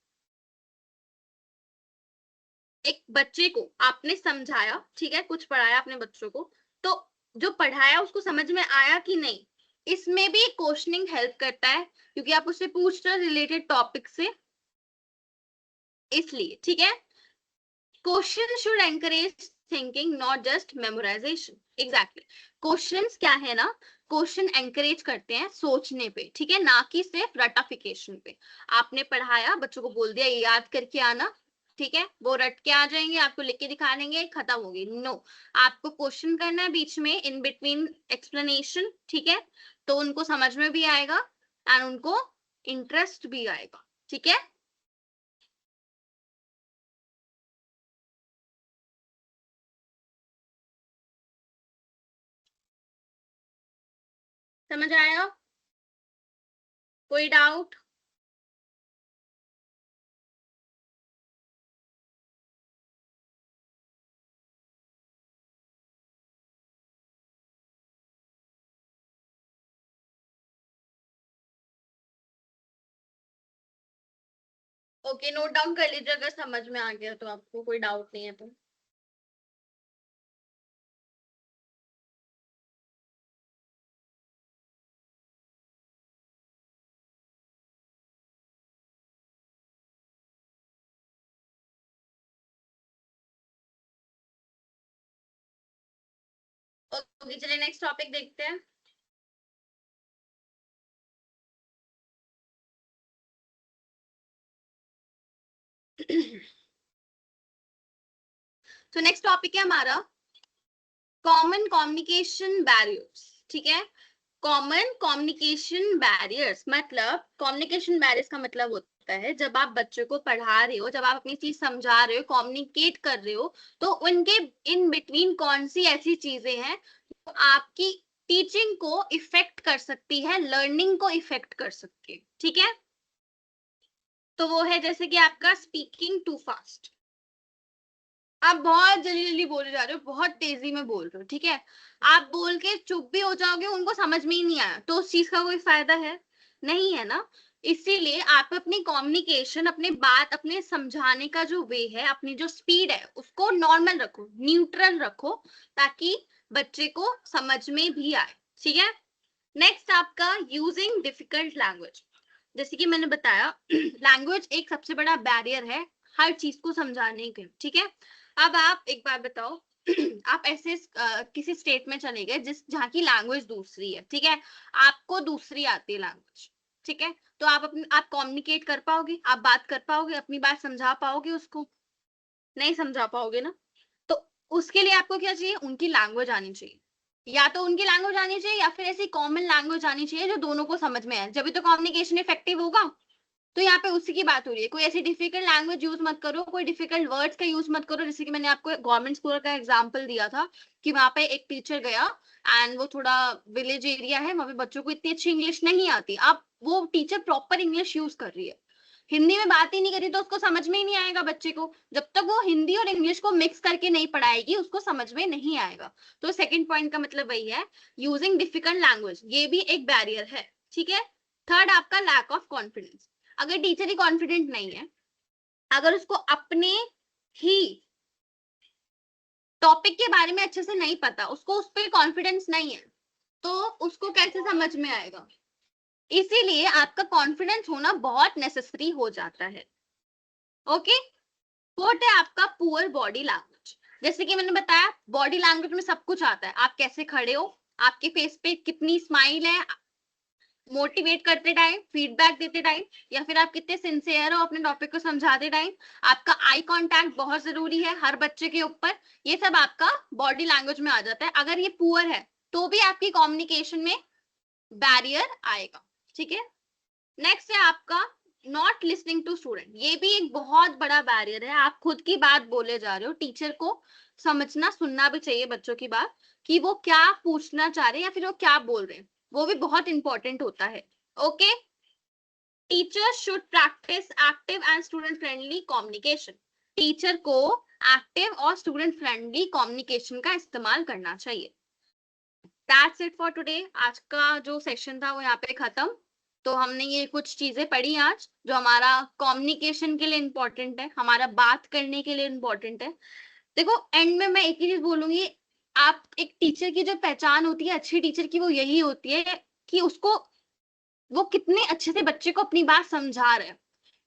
एक बच्चे को आपने समझाया, ठीक है, कुछ पढ़ाया अपने बच्चों को, तो जो पढ़ाया उसको समझ में आया कि नहीं, इसमें भी क्वेश्चनिंग हेल्प करता है क्योंकि आप उससे पूछ रहे रिलेटेड टॉपिक से, इसलिए, ठीक है। Question should encourage thinking not just memorisation. Exactly, questions क्या है ना, क्वेश्चन एनकरेज करते हैं सोचने पे, ठीक है, ना कि सिर्फ रटाफिकेशन पे। आपने पढ़ाया, बच्चों को बोल दिया ये याद करके आना, ठीक है, वो रट के आ जाएंगे, आपको लिख के दिखा देंगे, खत्म होगी। नो, आपको क्वेश्चन करना है बीच में, इन बिटवीन एक्सप्लेनेशन, ठीक है, तो उनको समझ में भी आएगा एंड उनको इंटरेस्ट भी आएगा, ठीक है। समझ आया? कोई डाउट? ओके, नोट डाउन कर लीजिए अगर समझ में आ गया तो, आपको कोई डाउट नहीं है तो। ओके चलिए नेक्स्ट टॉपिक देखते हैं। तो नेक्स्ट टॉपिक है हमारा कॉमन कम्युनिकेशन बैरियर्स, ठीक है। कॉमन कम्युनिकेशन बैरियर्स मतलब, कम्युनिकेशन बैरियर्स का मतलब होता है जब आप बच्चों को पढ़ा रहे हो, जब आप अपनी चीज समझा रहे हो, कम्युनिकेट कर रहे हो, तो उनके इन बिटवीन कौन सी ऐसी चीजें हैं जो आपकी टीचिंग को इफेक्ट कर सकती है, लर्निंग को इफेक्ट कर सकती है, ठीक है। तो वो है जैसे कि आपका स्पीकिंग टू फास्ट, आप बहुत जल्दी जल्दी बोले जा रहे हो, बहुत तेजी में बोल रहे हो, ठीक है, आप बोल के चुप भी हो जाओगे, उनको समझ में ही नहीं आया, तो उस चीज का कोई फायदा है नहीं, है ना। इसीलिए आप अपनी कम्युनिकेशन, अपने बात, अपने समझाने का जो वे है, अपनी जो स्पीड है, उसको नॉर्मल रखो, न्यूट्रल रखो, ताकि बच्चे को समझ में भी आए, ठीक है। नेक्स्ट आपका यूजिंग डिफिकल्ट लैंग्वेज। जैसे कि मैंने बताया लैंग्वेज एक सबसे बड़ा बैरियर है हर चीज को समझाने के, ठीक है। अब आप एक बार बताओ आप ऐसे किसी स्टेट में चले गए जिस जहाँ की लैंग्वेज दूसरी है, ठीक है, आपको दूसरी आती है लैंग्वेज, ठीक है, तो आप कम्युनिकेट कर पाओगे, आप बात कर पाओगे, अपनी बात समझा पाओगे उसको? नहीं समझा पाओगे ना। तो उसके लिए आपको क्या चाहिए, उनकी लैंग्वेज आनी चाहिए, या तो उनकी लैंग्वेज आनी चाहिए या फिर ऐसी कॉमन लैंग्वेज आनी चाहिए जो दोनों को समझ में आए, जब तो कम्युनिकेशन इफेक्टिव होगा। तो यहाँ पे उसी की बात हो रही है, कोई ऐसी डिफिकल्ट लैंग्वेज यूज मत करो, कोई डिफिकल्ट वर्ड्स का यूज मत करो। जैसे कि मैंने आपको गवर्नमेंट स्कूल का एग्जांपल दिया था कि वहां पे एक टीचर गया एंड वो थोड़ा विलेज एरिया है, वहां पे बच्चों को इतनी अच्छी इंग्लिश नहीं आती, आप वो टीचर प्रॉपर इंग्लिश यूज कर रही है, हिंदी में बात ही नहीं करी तो उसको समझ में ही नहीं आएगा बच्चे को। जब तक वो हिंदी और इंग्लिश को मिक्स करके नहीं पढ़ाएगी उसको समझ में नहीं आएगा। तो सेकंड पॉइंट का मतलब वही है, यूजिंग डिफिकल्ट लैंग्वेज, ये भी एक बैरियर है, ठीक है। थर्ड आपका लैक ऑफ कॉन्फिडेंस, अगर टीचर ही कॉन्फिडेंट नहीं है, अगर उसको अपने ही टॉपिक के बारे में अच्छे से नहीं पता, उसको उस पर कॉन्फिडेंस नहीं है, तो उसको कैसे समझ में आएगा। इसीलिए आपका कॉन्फिडेंस होना बहुत नेसेसरी हो जाता है। ओके। फोर्थ है आपका पुअर बॉडी लैंग्वेज, जैसे कि मैंने बताया बॉडी लैंग्वेज में सब कुछ आता है, आप कैसे खड़े हो, आपके फेस पे कितनी स्माइल है, मोटिवेट करते टाइम, फीडबैक देते टाइम, या फिर आप कितने सिंसियर हो अपने टॉपिक को समझाते टाइम। आपका आई कांटेक्ट बहुत जरूरी है हर बच्चे के ऊपर, ये सब आपका बॉडी लैंग्वेज में आ जाता है। अगर ये पुअर है तो भी आपकी कम्युनिकेशन में बैरियर आएगा, ठीक है। नेक्स्ट है आपका नॉट लिसनिंग टू स्टूडेंट, ये भी एक बहुत बड़ा बैरियर है। आप खुद की बात बोले जा रहे हो, टीचर को समझना सुनना भी चाहिए बच्चों की बात, कि वो क्या पूछना चाह रहे हैं या फिर वो क्या बोल रहे हैं, वो भी बहुत इंपॉर्टेंट होता है। Okay. Teacher should practice active and student friendly communication, teacher को एक्टिव और स्टूडेंट फ्रेंडली कम्युनिकेशन का इस्तेमाल करना चाहिए। दैट्स इट फॉर टुडे, आज का जो सेशन था वो यहाँ पे खत्म। तो हमने ये कुछ चीजें पढ़ी आज जो हमारा कम्युनिकेशन के लिए इम्पोर्टेंट है, हमारा बात करने के लिए इम्पोर्टेंट है। देखो एंड में मैं एक ही चीज बोलूंगी, आप एक टीचर की जो पहचान होती है अच्छी टीचर की, वो यही होती है कि उसको, वो कितने अच्छे से बच्चे को अपनी बात समझा रहे हैं।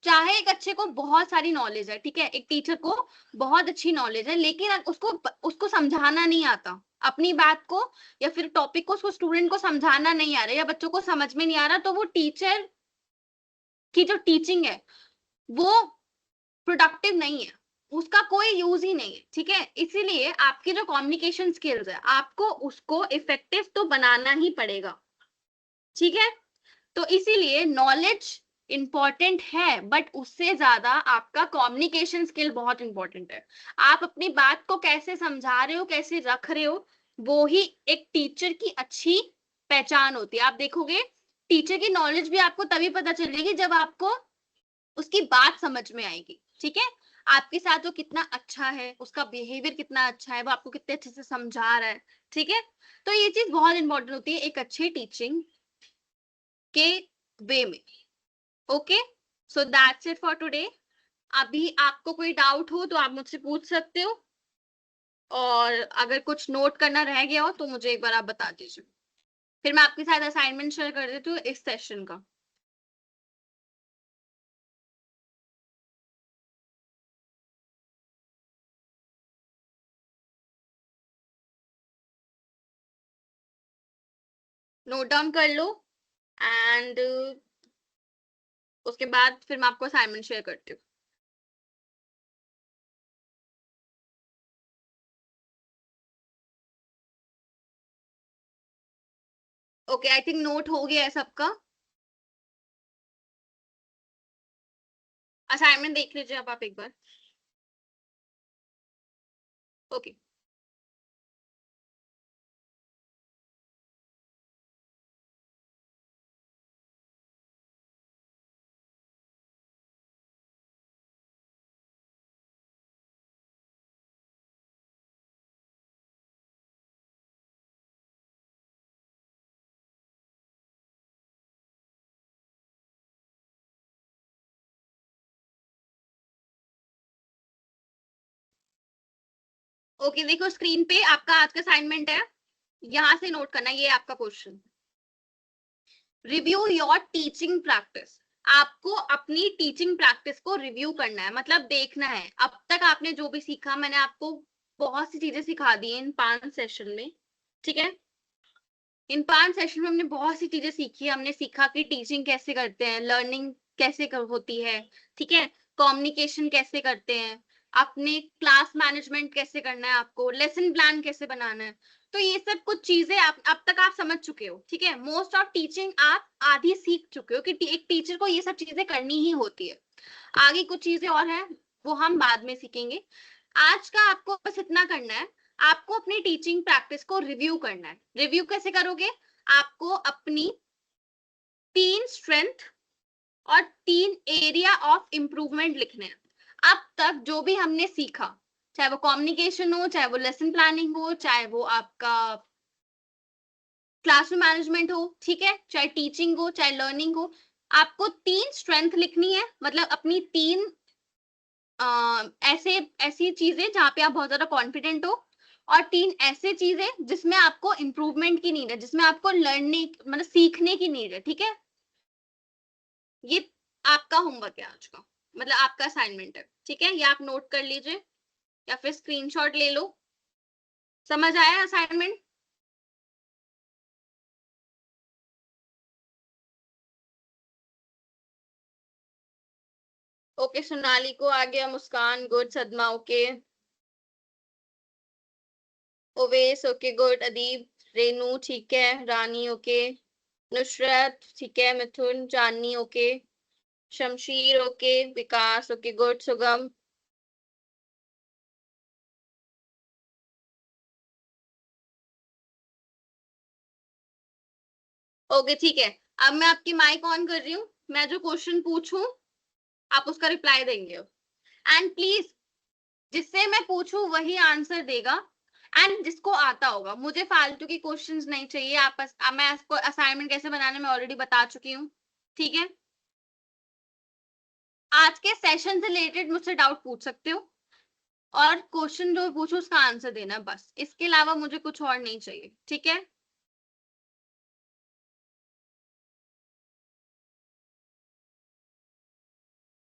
चाहे एक अच्छे को बहुत सारी नॉलेज है, ठीक है, एक टीचर को बहुत अच्छी नॉलेज है, लेकिन उसको उसको समझाना नहीं आता अपनी बात को, या फिर टॉपिक को उसको स्टूडेंट को समझाना नहीं आ रहा, या बच्चों को समझ में नहीं आ रहा, तो वो टीचर की जो टीचिंग है वो प्रोडक्टिव नहीं है, उसका कोई यूज ही नहीं है, ठीक है। इसीलिए आपकी जो कम्युनिकेशन स्किल्स है आपको उसको इफेक्टिव तो बनाना ही पड़ेगा, ठीक है। तो इसीलिए नॉलेज इंपॉर्टेंट है, बट उससे ज्यादा आपका कम्युनिकेशन स्किल बहुत इंपॉर्टेंट है। आप अपनी बात को कैसे समझा रहे हो, कैसे रख रहे हो, वो ही एक टीचर की अच्छी पहचान होती है। आप देखोगे टीचर की नॉलेज भी आपको तभी पता चलेगी जब आपको उसकी बात समझ में आएगी, ठीक है। आपके साथ वो कितना अच्छा है, उसका बिहेवियर कितना अच्छा है, वो आपको कितने अच्छे से समझा रहा है, ठीक है। तो ये चीज बहुत इंपॉर्टेंट होती है एक अच्छी टीचिंग के वे में। Okay, so that's it for today. अभी आपको कोई डाउट हो तो आप मुझसे पूछ सकते हो, और अगर कुछ नोट करना रह गया हो तो मुझे एक बार आप बता दीजिए, फिर मैं आपके साथ असाइनमेंट शेयर कर देती हूँ इस सेशन का। नोट डाउन कर लो, एंड उसके बाद फिर मैं आपको असाइनमेंट शेयर करती हूँ। ओके, आई थिंक नोट हो गया है सबका। असाइनमेंट देख लीजिए अब आप एक बार। ओके। ओके, देखो स्क्रीन पे आपका आज का असाइनमेंट है, यहाँ से नोट करना, ये आपका question. Review your teaching practice, आपको अपनी टीचिंग प्रैक्टिस को रिव्यू करना है, मतलब देखना है अब तक आपने जो भी सीखा। मैंने आपको बहुत सी चीजें सिखा दी हैं इन 5 सेशन में, ठीक है। इन 5 सेशन में हमने बहुत सी चीजें सीखी है, हमने सीखा कि टीचिंग कैसे करते हैं, लर्निंग कैसे होती है, ठीक है, कम्युनिकेशन कैसे करते हैं, अपने क्लास मैनेजमेंट कैसे करना है, आपको लेसन प्लान कैसे बनाना है। तो ये सब कुछ चीजें आप अब तक आप समझ चुके हो, ठीक है। मोस्ट ऑफ टीचिंग आप आधी सीख चुके हो कि एक टीचर को ये सब चीजें करनी ही होती है। आगे कुछ चीजें और हैं वो हम बाद में सीखेंगे। आज का आपको बस इतना करना है, आपको अपनी टीचिंग प्रैक्टिस को रिव्यू करना है। रिव्यू कैसे करोगे, आपको अपनी 3 स्ट्रेंथ और 3 एरिया ऑफ इंप्रूवमेंट लिखने हैं। अब तक जो भी हमने सीखा, चाहे वो कम्युनिकेशन हो, चाहे वो लेसन प्लानिंग हो, चाहे वो आपका क्लासरूम मैनेजमेंट हो, ठीक है, चाहे टीचिंग हो, चाहे लर्निंग हो, आपको 3 स्ट्रेंथ लिखनी है, मतलब अपनी 3 ऐसे ऐसी चीजें जहां पे आप बहुत ज्यादा कॉन्फिडेंट हो, और 3 ऐसे चीजें जिसमें आपको इंप्रूवमेंट की नीड है, जिसमें आपको लर्निंग मतलब सीखने की नीड है, ठीक है। ये आपका होमवर्क है आज का, मतलब आपका असाइनमेंट है, ठीक है। ये आप नोट कर लीजिए या फिर स्क्रीनशॉट ले लो। समझ आया असाइनमेंट? ओके, सोनाली को आ गया, मुस्कान गुड, सदमा ओके, ओवेस ओके गुड, अदीब, रेनू ठीक है, रानी ओके, नुसरत ठीक है, मिथुन, जानी ओके, शमशीर ओके, विकास ओके गुड, सुगम ओके, ठीक है। अब मैं आपकी माइक ऑन कर रही हूँ, मैं जो क्वेश्चन पूछूं आप उसका रिप्लाई देंगे, एंड प्लीज जिससे मैं पूछूं वही आंसर देगा, एंड जिसको आता होगा। मुझे फालतू के क्वेश्चंस नहीं चाहिए। मैं आपको असाइनमेंट कैसे बनाने में ऑलरेडी बता चुकी हूँ, ठीक है। आज के सेशन से रिलेटेड मुझसे डाउट पूछ सकते हो, और क्वेश्चन जो पूछो उसका आंसर देना, बस इसके अलावा मुझे कुछ और नहीं चाहिए, ठीक है।